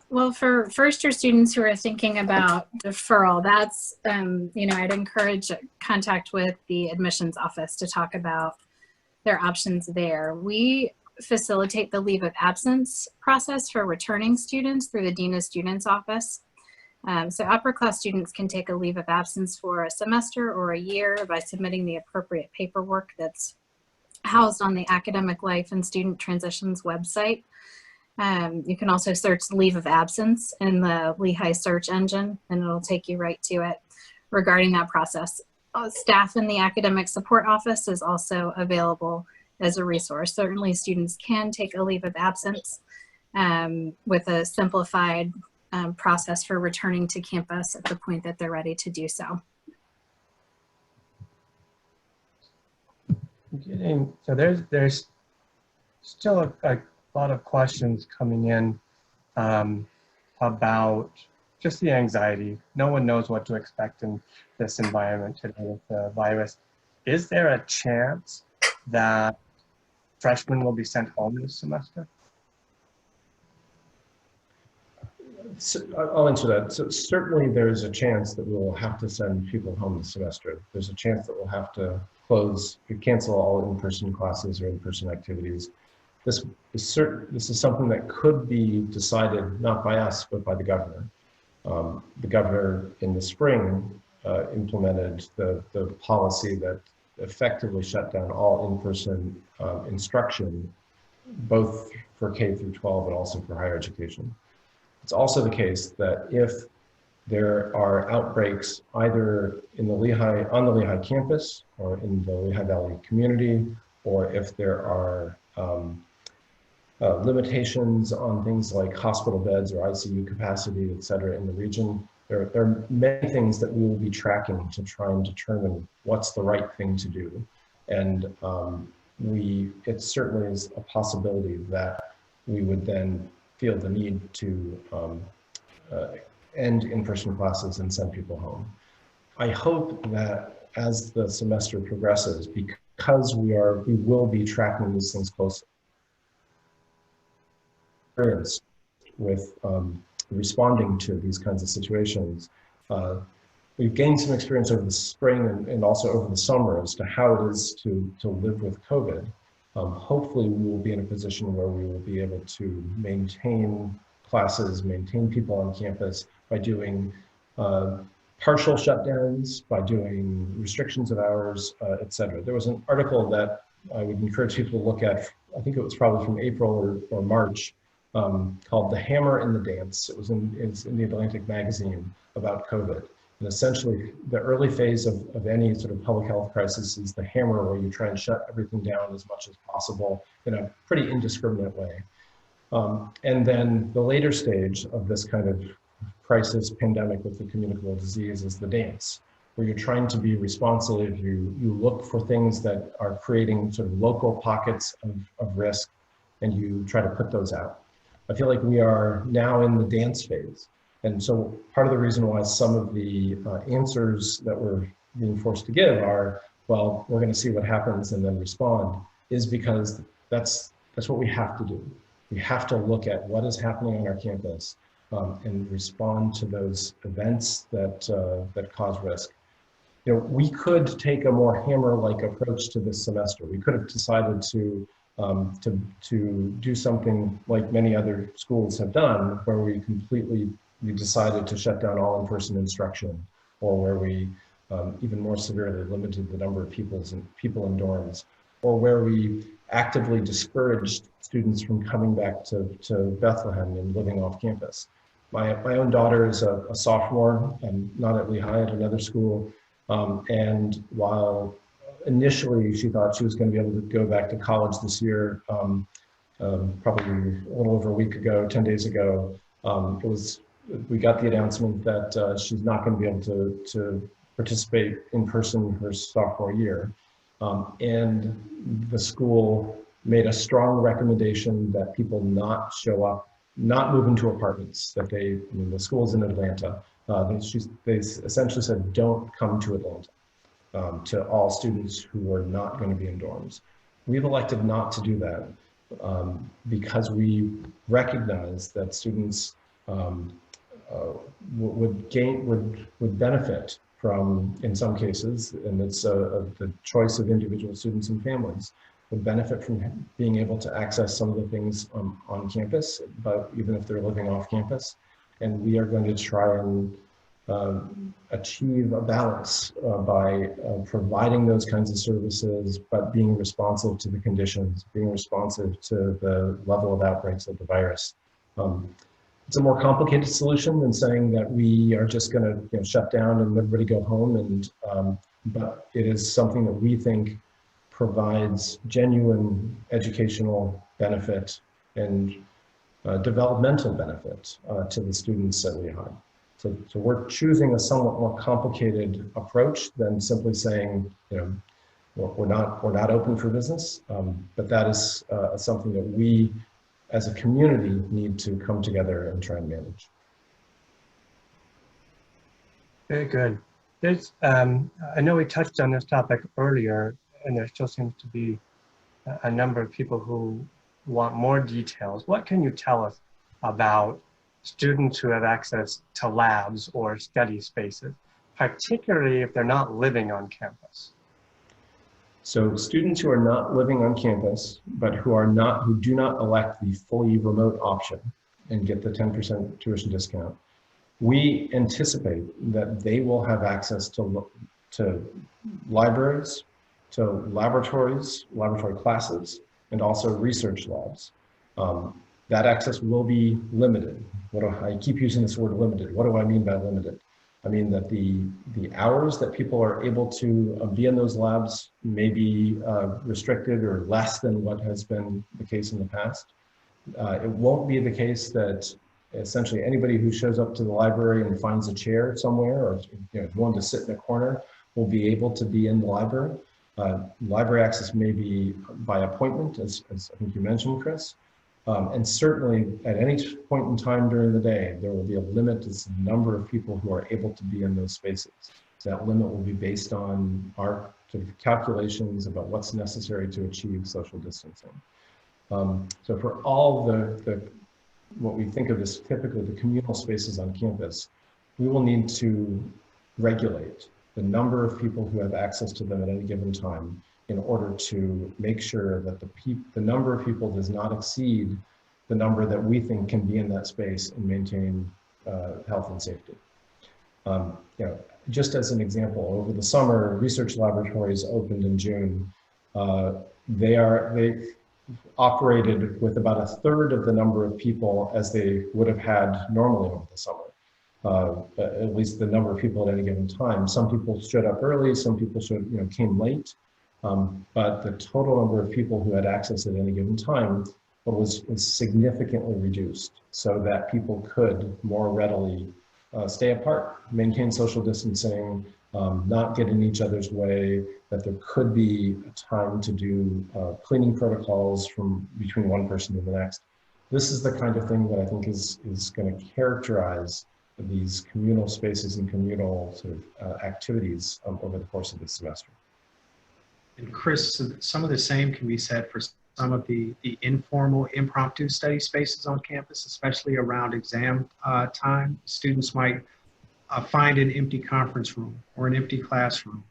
Well, for first-year students who are thinking about deferral, that's, I'd encourage contact with the admissions office to talk about their options there. We facilitate the leave of absence process for returning students through the Dean of Students office. So upper class students can take a leave of absence for a semester or a year by submitting the appropriate paperwork that's housed on the Academic Life and Student Transitions website. You can also search leave of absence in the Lehigh search engine, and it'll take you right to it regarding that process. Staff in the Academic Support Office is also available as a resource. Certainly students can take a leave of absence with a simplified process for returning to campus at the point that they're ready to do so. So there's still a lot of questions coming in about just the anxiety. No one knows what to expect in this environment today with the virus. Is there a chance that freshmen will be sent home this semester? So I'll answer that. So certainly there's a chance that we will have to send people home this semester. There's a chance that we'll have to cancel all in-person classes or in-person activities. This is something that could be decided not by us, but by the governor. The governor in the spring implemented the policy that effectively shut down all in-person instruction, both for K through 12 and also for higher education. It's also the case that if there are outbreaks either in on the Lehigh campus or in the Lehigh Valley community, or if there are limitations on things like hospital beds or ICU capacity, et cetera, in the region, there are many things that we will be tracking to try and determine what's the right thing to do. And it certainly is a possibility that we would then feel the need to end in-person classes and send people home. I hope that as the semester progresses, because we will be tracking these things closely with responding to these kinds of situations. We've gained some experience over the spring and also over the summer as to how it is to live with COVID. Hopefully we will be in a position where we will be able to maintain classes, maintain people on campus by doing partial shutdowns, by doing restrictions of hours, et cetera. There was an article that I would encourage people to look at, I think it was probably from April or March, called The Hammer and the Dance. It was in the Atlantic magazine about COVID. And essentially, the early phase of any sort of public health crisis is the hammer, where you try and shut everything down as much as possible in a pretty indiscriminate way. And then the later stage of this kind of crisis pandemic with the communicable disease is the dance, where you're trying to be responsive. You look for things that are creating sort of local pockets of risk, and you try to put those out. I feel like we are now in the dance phase. And so part of the reason why some of the answers that we're being forced to give are, well, we're going to see what happens and then respond, is because that's what we have to do. We have to look at what is happening on our campus and respond to those events that cause risk. You know, we could take a more hammer-like approach to this semester. We could have decided to do something like many other schools have done, where we decided to shut down all in-person instruction, or where we even more severely limited the number of people in dorms, or where we actively discouraged students from coming back to Bethlehem and living off campus. My own daughter is a sophomore, and not at Lehigh, at another school, and while initially she thought she was going to be able to go back to college this year, probably a little over a week ago, 10 days ago, we got the announcement that she's not going to be able to participate in person her sophomore year. And the school made a strong recommendation that people not show up, not move into apartments, the school's in Atlanta. They essentially said, don't come to Atlanta, to all students who are not going to be in dorms. We've elected not to do that because we recognize that students would benefit from, in some cases, and it's the choice of individual students and families, would benefit from being able to access some of the things on campus, but even if they're living off campus. And we are going to try and achieve a balance by providing those kinds of services, but being responsive to the conditions, being responsive to the level of outbreaks of the virus. It's a more complicated solution than saying that we are just going to shut down and everybody go home. And but it is something that we think provides genuine educational benefit and developmental benefit to the students at Lehigh. So we're choosing a somewhat more complicated approach than simply saying, we're not open for business, but that is something that we as a community need to come together and try and manage. Very good. There's, I know we touched on this topic earlier, and there still seems to be a number of people who want more details. What can you tell us about students who have access to labs or study spaces, particularly if they're not living on campus? So students who are not living on campus, but who do not elect the fully remote option and get the 10% tuition discount, we anticipate that they will have access to libraries, to laboratories, laboratory classes, and also research labs. That access will be limited. I keep using this word limited. What do I mean by limited? I mean that the hours that people are able to be in those labs may be restricted or less than what has been the case in the past. It won't be the case that essentially anybody who shows up to the library and finds a chair somewhere or willing to sit in a corner will be able to be in the library. Library access may be by appointment, as I think you mentioned, Chris. And certainly at any point in time during the day, there will be a limit to the number of people who are able to be in those spaces. So that limit will be based on our sort of calculations about what's necessary to achieve social distancing. So for all what we think of as typically the communal spaces on campus, we will need to regulate the number of people who have access to them at any given time in order to make sure that the number of people does not exceed the number that we think can be in that space and maintain health and safety. Just as an example, over the summer, research laboratories opened in June. They operated with about a third of the number of people as they would have had normally over the summer. At least the number of people at any given time. Some people showed up early, some people came late. But the total number of people who had access at any given time was significantly reduced so that people could more readily stay apart, maintain social distancing, not get in each other's way, that there could be a time to do cleaning protocols from between one person to the next. This is the kind of thing that I think is going to characterize these communal spaces and communal sort of activities over the course of this semester. And Chris, some of the same can be said for some of the informal, impromptu study spaces on campus, especially around exam time. Students might find an empty conference room or an empty classroom.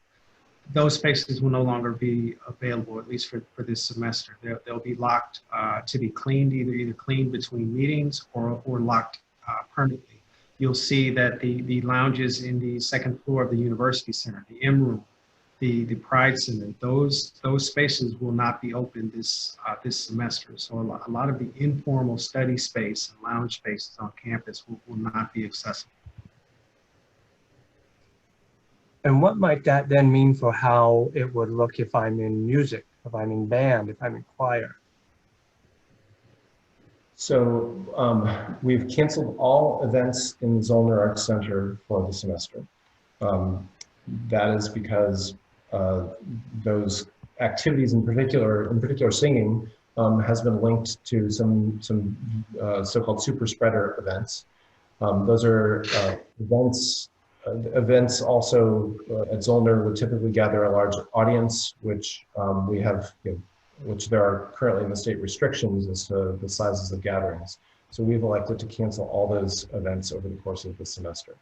Those spaces will no longer be available, at least for this semester. They'll be locked to be cleaned, either cleaned between meetings or locked permanently. You'll see that the lounges in the second floor of the University Center, the M Room, the Pride Center, those spaces will not be open this semester. So a lot of the informal study space and lounge spaces on campus will not be accessible. And what might that then mean for how it would look if I'm in music, if I'm in band, if I'm in choir? So we've canceled all events in the Zollner Arts Center for the semester. That is because those activities, in particular singing, has been linked to some so-called super spreader events. Those are events also at Zollner would typically gather a large audience, which we have, which there are currently in the state restrictions as to the sizes of gatherings. So we've elected to cancel all those events over the course of the semester.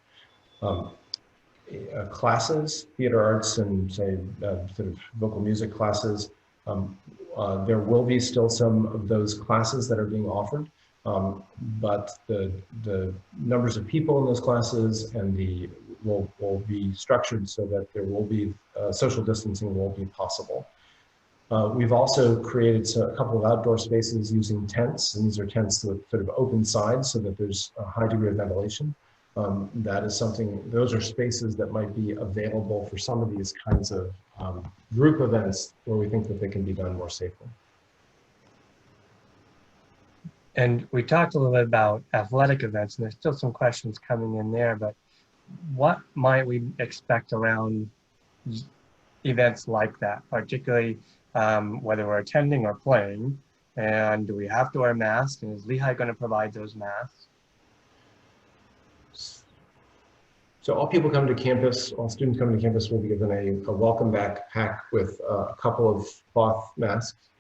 Classes, theater arts and say sort of vocal music classes, there will be still some of those classes that are being offered, But the numbers of people in those classes and will be structured so that there will be social distancing will be possible. We've also created a couple of outdoor spaces using tents, and these are tents with sort of open sides so that there's a high degree of ventilation. That is something, those are spaces that might be available for some of these kinds of group events where we think that they can be done more safely. And we talked a little bit about athletic events, and there's still some questions coming in there, but what might we expect around events like that, particularly whether we're attending or playing? And do we have to wear masks? And is Lehigh going to provide those masks? So all people coming to campus, all students coming to campus will be given a welcome backpack with a couple of cloth masks.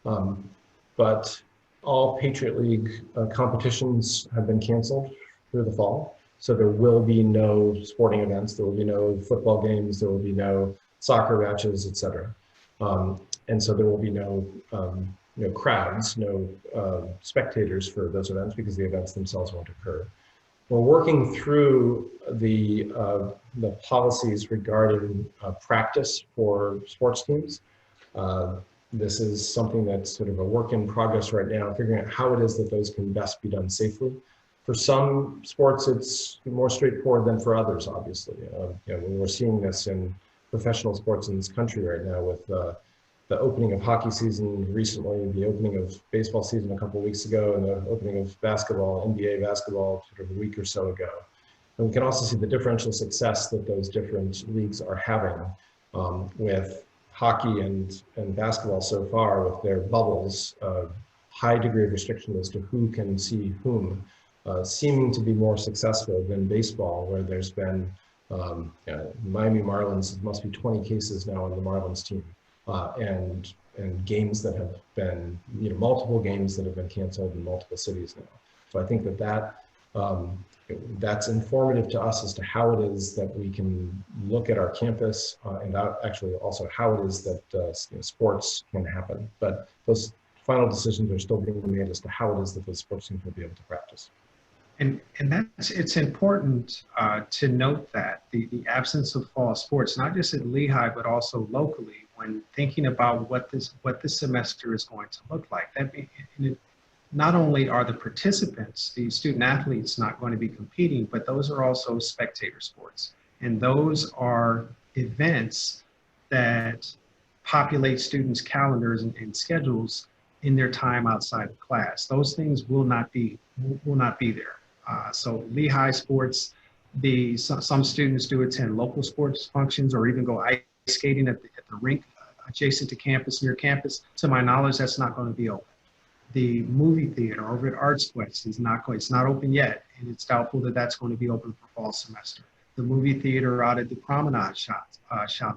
But all Patriot League competitions have been canceled through the fall. So there will be no sporting events, there will be no football games, there will be no soccer matches, etc. And so there will be no crowds, no spectators for those events because the events themselves won't occur. We're working through the policies regarding practice for sports teams. This is something that's sort of a work in progress right now, figuring out how it is that those can best be done safely. For some sports, it's more straightforward than for others, obviously. We're seeing this in professional sports in this country right now with the opening of hockey season recently, the opening of baseball season a couple of weeks ago, and the opening of basketball, NBA basketball, sort of a week or so ago. And we can also see the differential success that those different leagues are having with hockey and basketball so far with their bubbles, high degree of restriction as to who can see whom, seeming to be more successful than baseball, where there's been Miami Marlins, must be 20 cases now on the Marlins team, and games that have been, multiple games that have been canceled in multiple cities now. So I think that's informative to us as to how it is that we can look at our campus and actually also how it is that sports can happen. But those final decisions are still being made as to how it is that those sports teams will be able to practice. And it's important to note that the absence of fall sports, not just at Lehigh, but also locally, when thinking about what this semester is going to look like. Not only are the participants, the student athletes, not going to be competing, but those are also spectator sports. And those are events that populate students' calendars and schedules in their time outside of class. Those things will not be there. So Lehigh sports, some students do attend local sports functions or even go ice skating at the rink adjacent to campus, near campus. To my knowledge, that's not going to be open. The movie theater over at Arts Quest it's not open yet, and it's doubtful that that's going to be open for fall semester. The movie theater out at the Promenade shop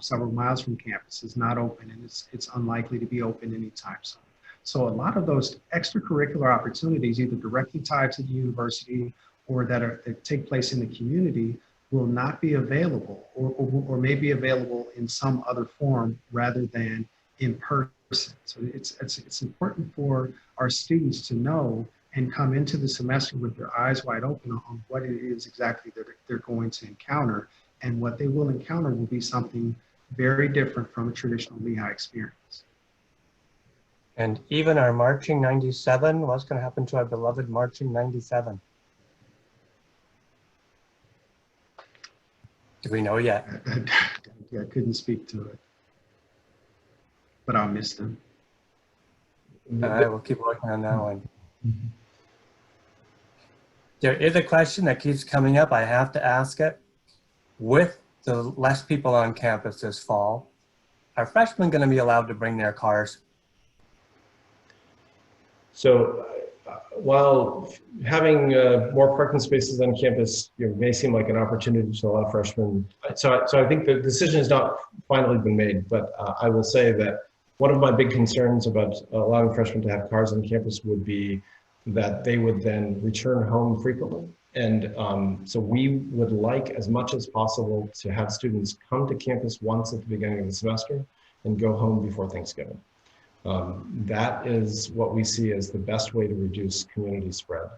several miles from campus is not open, and it's unlikely to be open anytime soon. So a lot of those extracurricular opportunities, either directly tied to the university or that take place in the community, will not be available or may be available in some other form rather than in person. So it's important for our students to know and come into the semester with their eyes wide open on what it is exactly that they're going to encounter, and what they will encounter will be something very different from a traditional Lehigh experience. And even our Marching 97, what's going to happen to our beloved Marching 97? Do we know yet? I couldn't speak to it, but I'll miss them. All right, we'll keep working on that one. There is a question that keeps coming up. I have to ask it. With the less people on campus this fall, are freshmen going to be allowed to bring their cars? So while having more parking spaces on campus may seem like an opportunity to allow freshmen, so I think the decision has not finally been made, but I will say that one of my big concerns about allowing freshmen to have cars on campus would be that they would then return home frequently. And so we would like, as much as possible, to have students come to campus once at the beginning of the semester and go home before Thanksgiving. That is what we see as the best way to reduce community spread.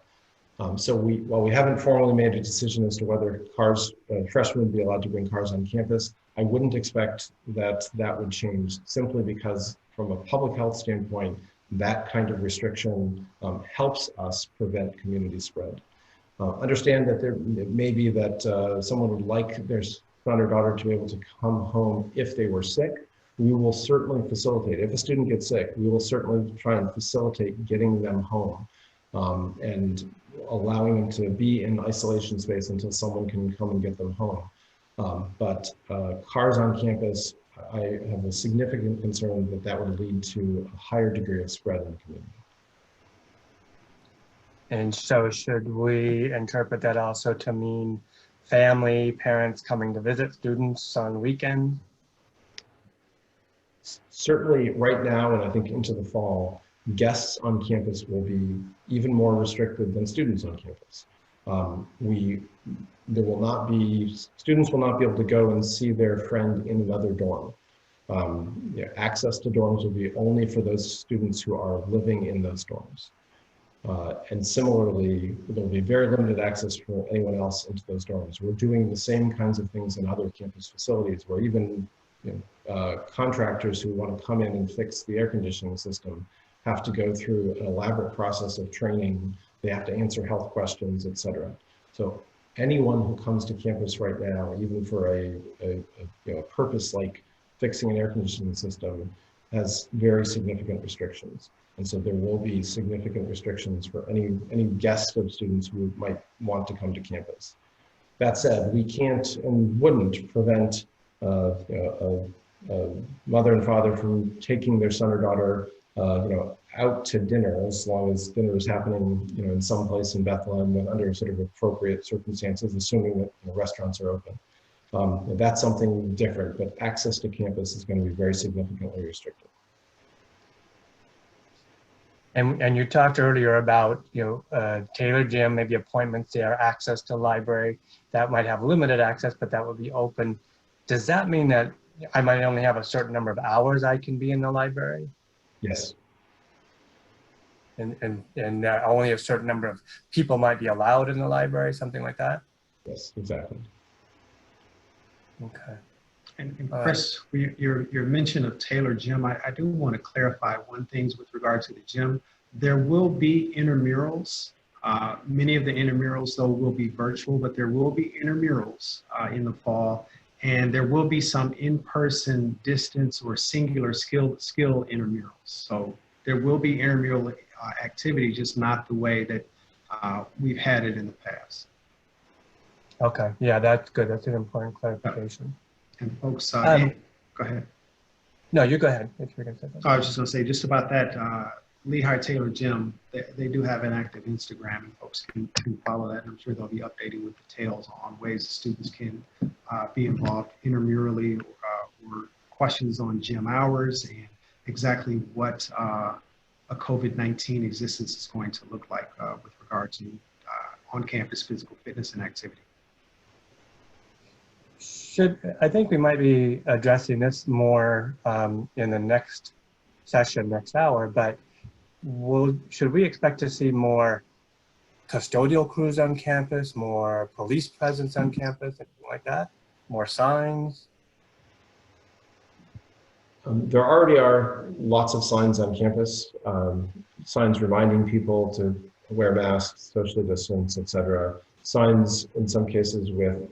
So while we haven't formally made a decision as to whether freshmen would be allowed to bring cars on campus, I wouldn't expect that would change, simply because from a public health standpoint, that kind of restriction helps us prevent community spread. Understand that it may be that someone would like their son or daughter to be able to come home if they were sick. We will certainly facilitate. If a student gets sick, we will certainly try and facilitate getting them home and allowing them to be in isolation space until someone can come and get them home. But cars on campus, I have a significant concern that would lead to a higher degree of spread in the community. And so should we interpret that also to mean family, parents coming to visit students on weekends? Certainly right now, and I think into the fall, guests on campus will be even more restricted than students on campus. Students will not be able to go and see their friend in another dorm. Access to dorms will be only for those students who are living in those dorms. And similarly, there will be very limited access for anyone else into those dorms. We're doing the same kinds of things in other campus facilities, where even contractors who want to come in and fix the air conditioning system have to go through an elaborate process of training. They have to answer health questions, et cetera. So anyone who comes to campus right now, even for a purpose like fixing an air conditioning system, has very significant restrictions. And so there will be significant restrictions for any guest of students who might want to come to campus. That said, we can't and wouldn't prevent a mother and father from taking their son or daughter out to dinner, as long as dinner is happening in some place in Bethlehem under sort of appropriate circumstances, assuming that restaurants are open. That's something different, but access to campus is going to be very significantly restricted. And you talked earlier about Taylor Gym, maybe appointments there, access to library that might have limited access, but that would be open. Does that mean that I might only have a certain number of hours I can be in the library? Yes. And only a certain number of people might be allowed in the library, something like that? Yes, exactly. Okay. And Chris, your mention of Taylor Gym, I do want to clarify one thing with regard to the gym. There will be intramurals. Many of the intramurals, though, will be virtual, but there will be intramurals in the fall. And there will be some in-person distance or singular skill intramurals. So there will be intramural activity, just not the way that we've had it in the past. Okay, yeah, that's good. That's an important clarification. And folks, go ahead. No, you go ahead. If you're gonna say that. I was just going to say just about that. Lehigh Taylor Gym, they do have an active Instagram, and folks can follow that. And I'm sure they'll be updating with details on ways the students can be involved intramurally, or questions on gym hours and exactly what a COVID-19 existence is going to look like with regard to on-campus physical fitness and activity. I think we might be addressing this more in the next session, next hour, but should we expect to see more custodial crews on campus, more police presence on campus, anything like that? More signs? There already are lots of signs on campus, signs reminding people to wear masks, socially distance, etc. Signs in some cases with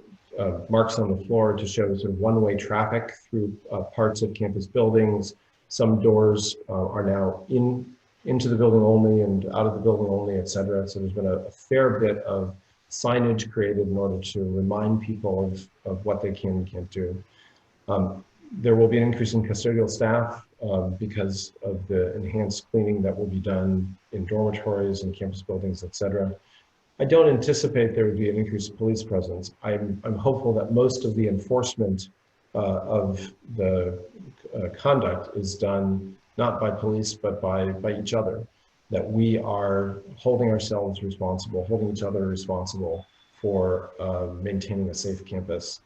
marks on the floor to show sort of one-way traffic through parts of campus buildings. Some doors are now into the building only and out of the building only, etc. So there's been a fair bit of signage created in order to remind people of what they can and can't do. There will be an increase in custodial staff because of the enhanced cleaning that will be done in dormitories and campus buildings, etc. I don't anticipate there would be an increased police presence. I'm hopeful that most of the enforcement of the conduct is done not by police, but by each other, that we are holding ourselves responsible, holding each other responsible for maintaining a safe campus.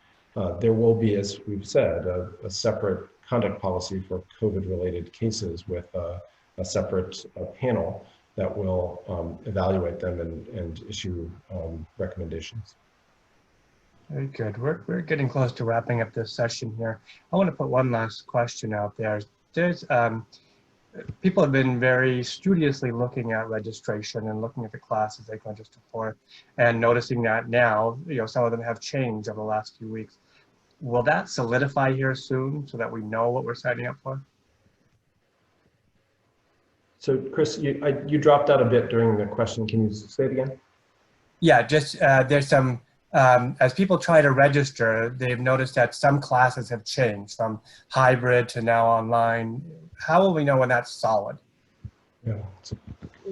There will be, as we've said, a separate conduct policy for COVID-related cases with a separate panel that will evaluate them and issue recommendations. Very good. We're getting close to wrapping up this session here. I want to put one last question out there. There's people have been very studiously looking at registration and looking at the classes they can register for, and noticing that now, some of them have changed over the last few weeks. Will that solidify here soon so that we know what we're signing up for? So Chris, you dropped out a bit during the question. Can you say it again? Yeah, just there's some, as people try to register, they've noticed that some classes have changed from hybrid to now online. How will we know when that's solid? Yeah.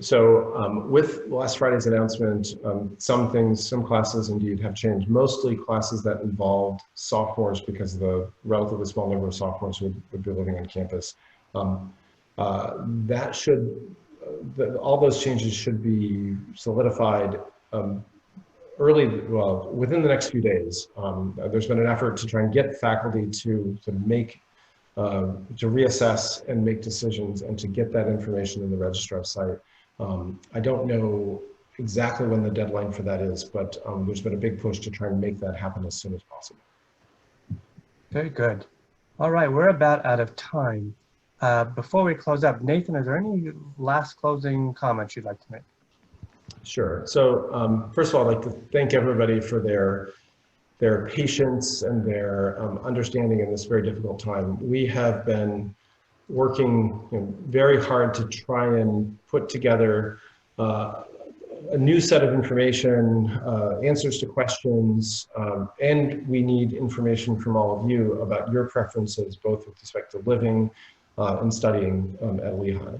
So with last Friday's announcement, some classes indeed have changed, mostly classes that involved sophomores because of the relatively small number of sophomores who would be living on campus. That should, all those changes should be solidified within the next few days. There's been an effort to try and get faculty to reassess and make decisions and to get that information in the registrar site. I don't know exactly when the deadline for that is, but there's been a big push to try and make that happen as soon as possible. Very good. All right, we're about out of time. Before we close up, Nathan, is there any last closing comments you'd like to make? Sure. So first of all, I'd like to thank everybody for their patience and their understanding in this very difficult time. We have been working very hard to try and put together a new set of information, answers to questions, and we need information from all of you about your preferences, both with respect to living and studying at Lehigh.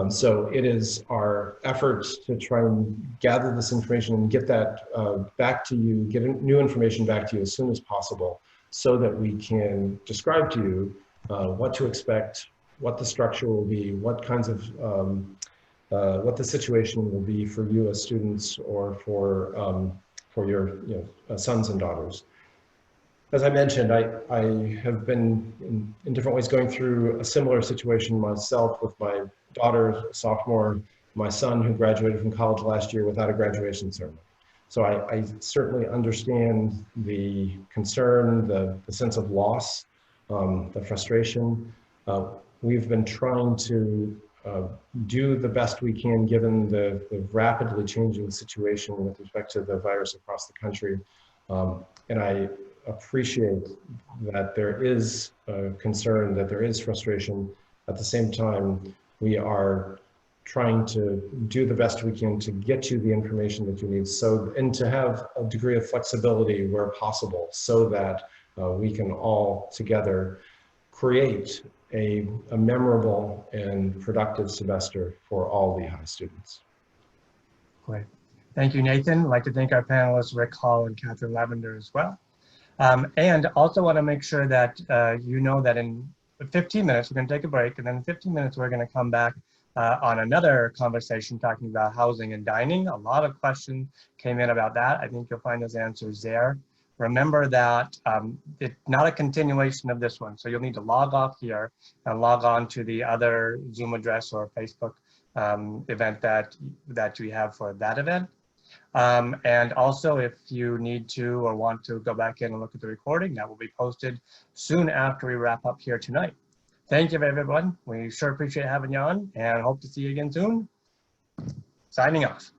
So it is our efforts to try and gather this information and get that back to you, get new information back to you as soon as possible so that we can describe to you what to expect, what the structure will be, what kinds of, what the situation will be for you as students or for your sons and daughters. As I mentioned, I have been in different ways going through a similar situation myself with my daughter, sophomore, my son who graduated from college last year without a graduation ceremony. So I certainly understand the concern, the sense of loss, the frustration. We've been trying to do the best we can given the rapidly changing situation with respect to the virus across the country. And I appreciate that there is concern, that there is frustration. At the same time, we are trying to do the best we can to get you the information that you need, and to have a degree of flexibility where possible so that we can all together create a memorable and productive semester for all Lehigh students. Great. Thank you, Nathan. I'd like to thank our panelists, Rick Hall and Katherine Lavinder as well. And also want to make sure that you know that in 15 minutes, we're going to take a break, and then in 15 minutes, we're going to come back on another conversation talking about housing and dining. A lot of questions came in about that. I think you'll find those answers there. Remember that it's not a continuation of this one, so you'll need to log off here and log on to the other Zoom address or Facebook event that we have for that event. And also, if you need to or want to go back in and look at the recording, that will be posted soon after we wrap up here tonight. Thank you, everyone. We sure appreciate having you on and hope to see you again soon. Signing off.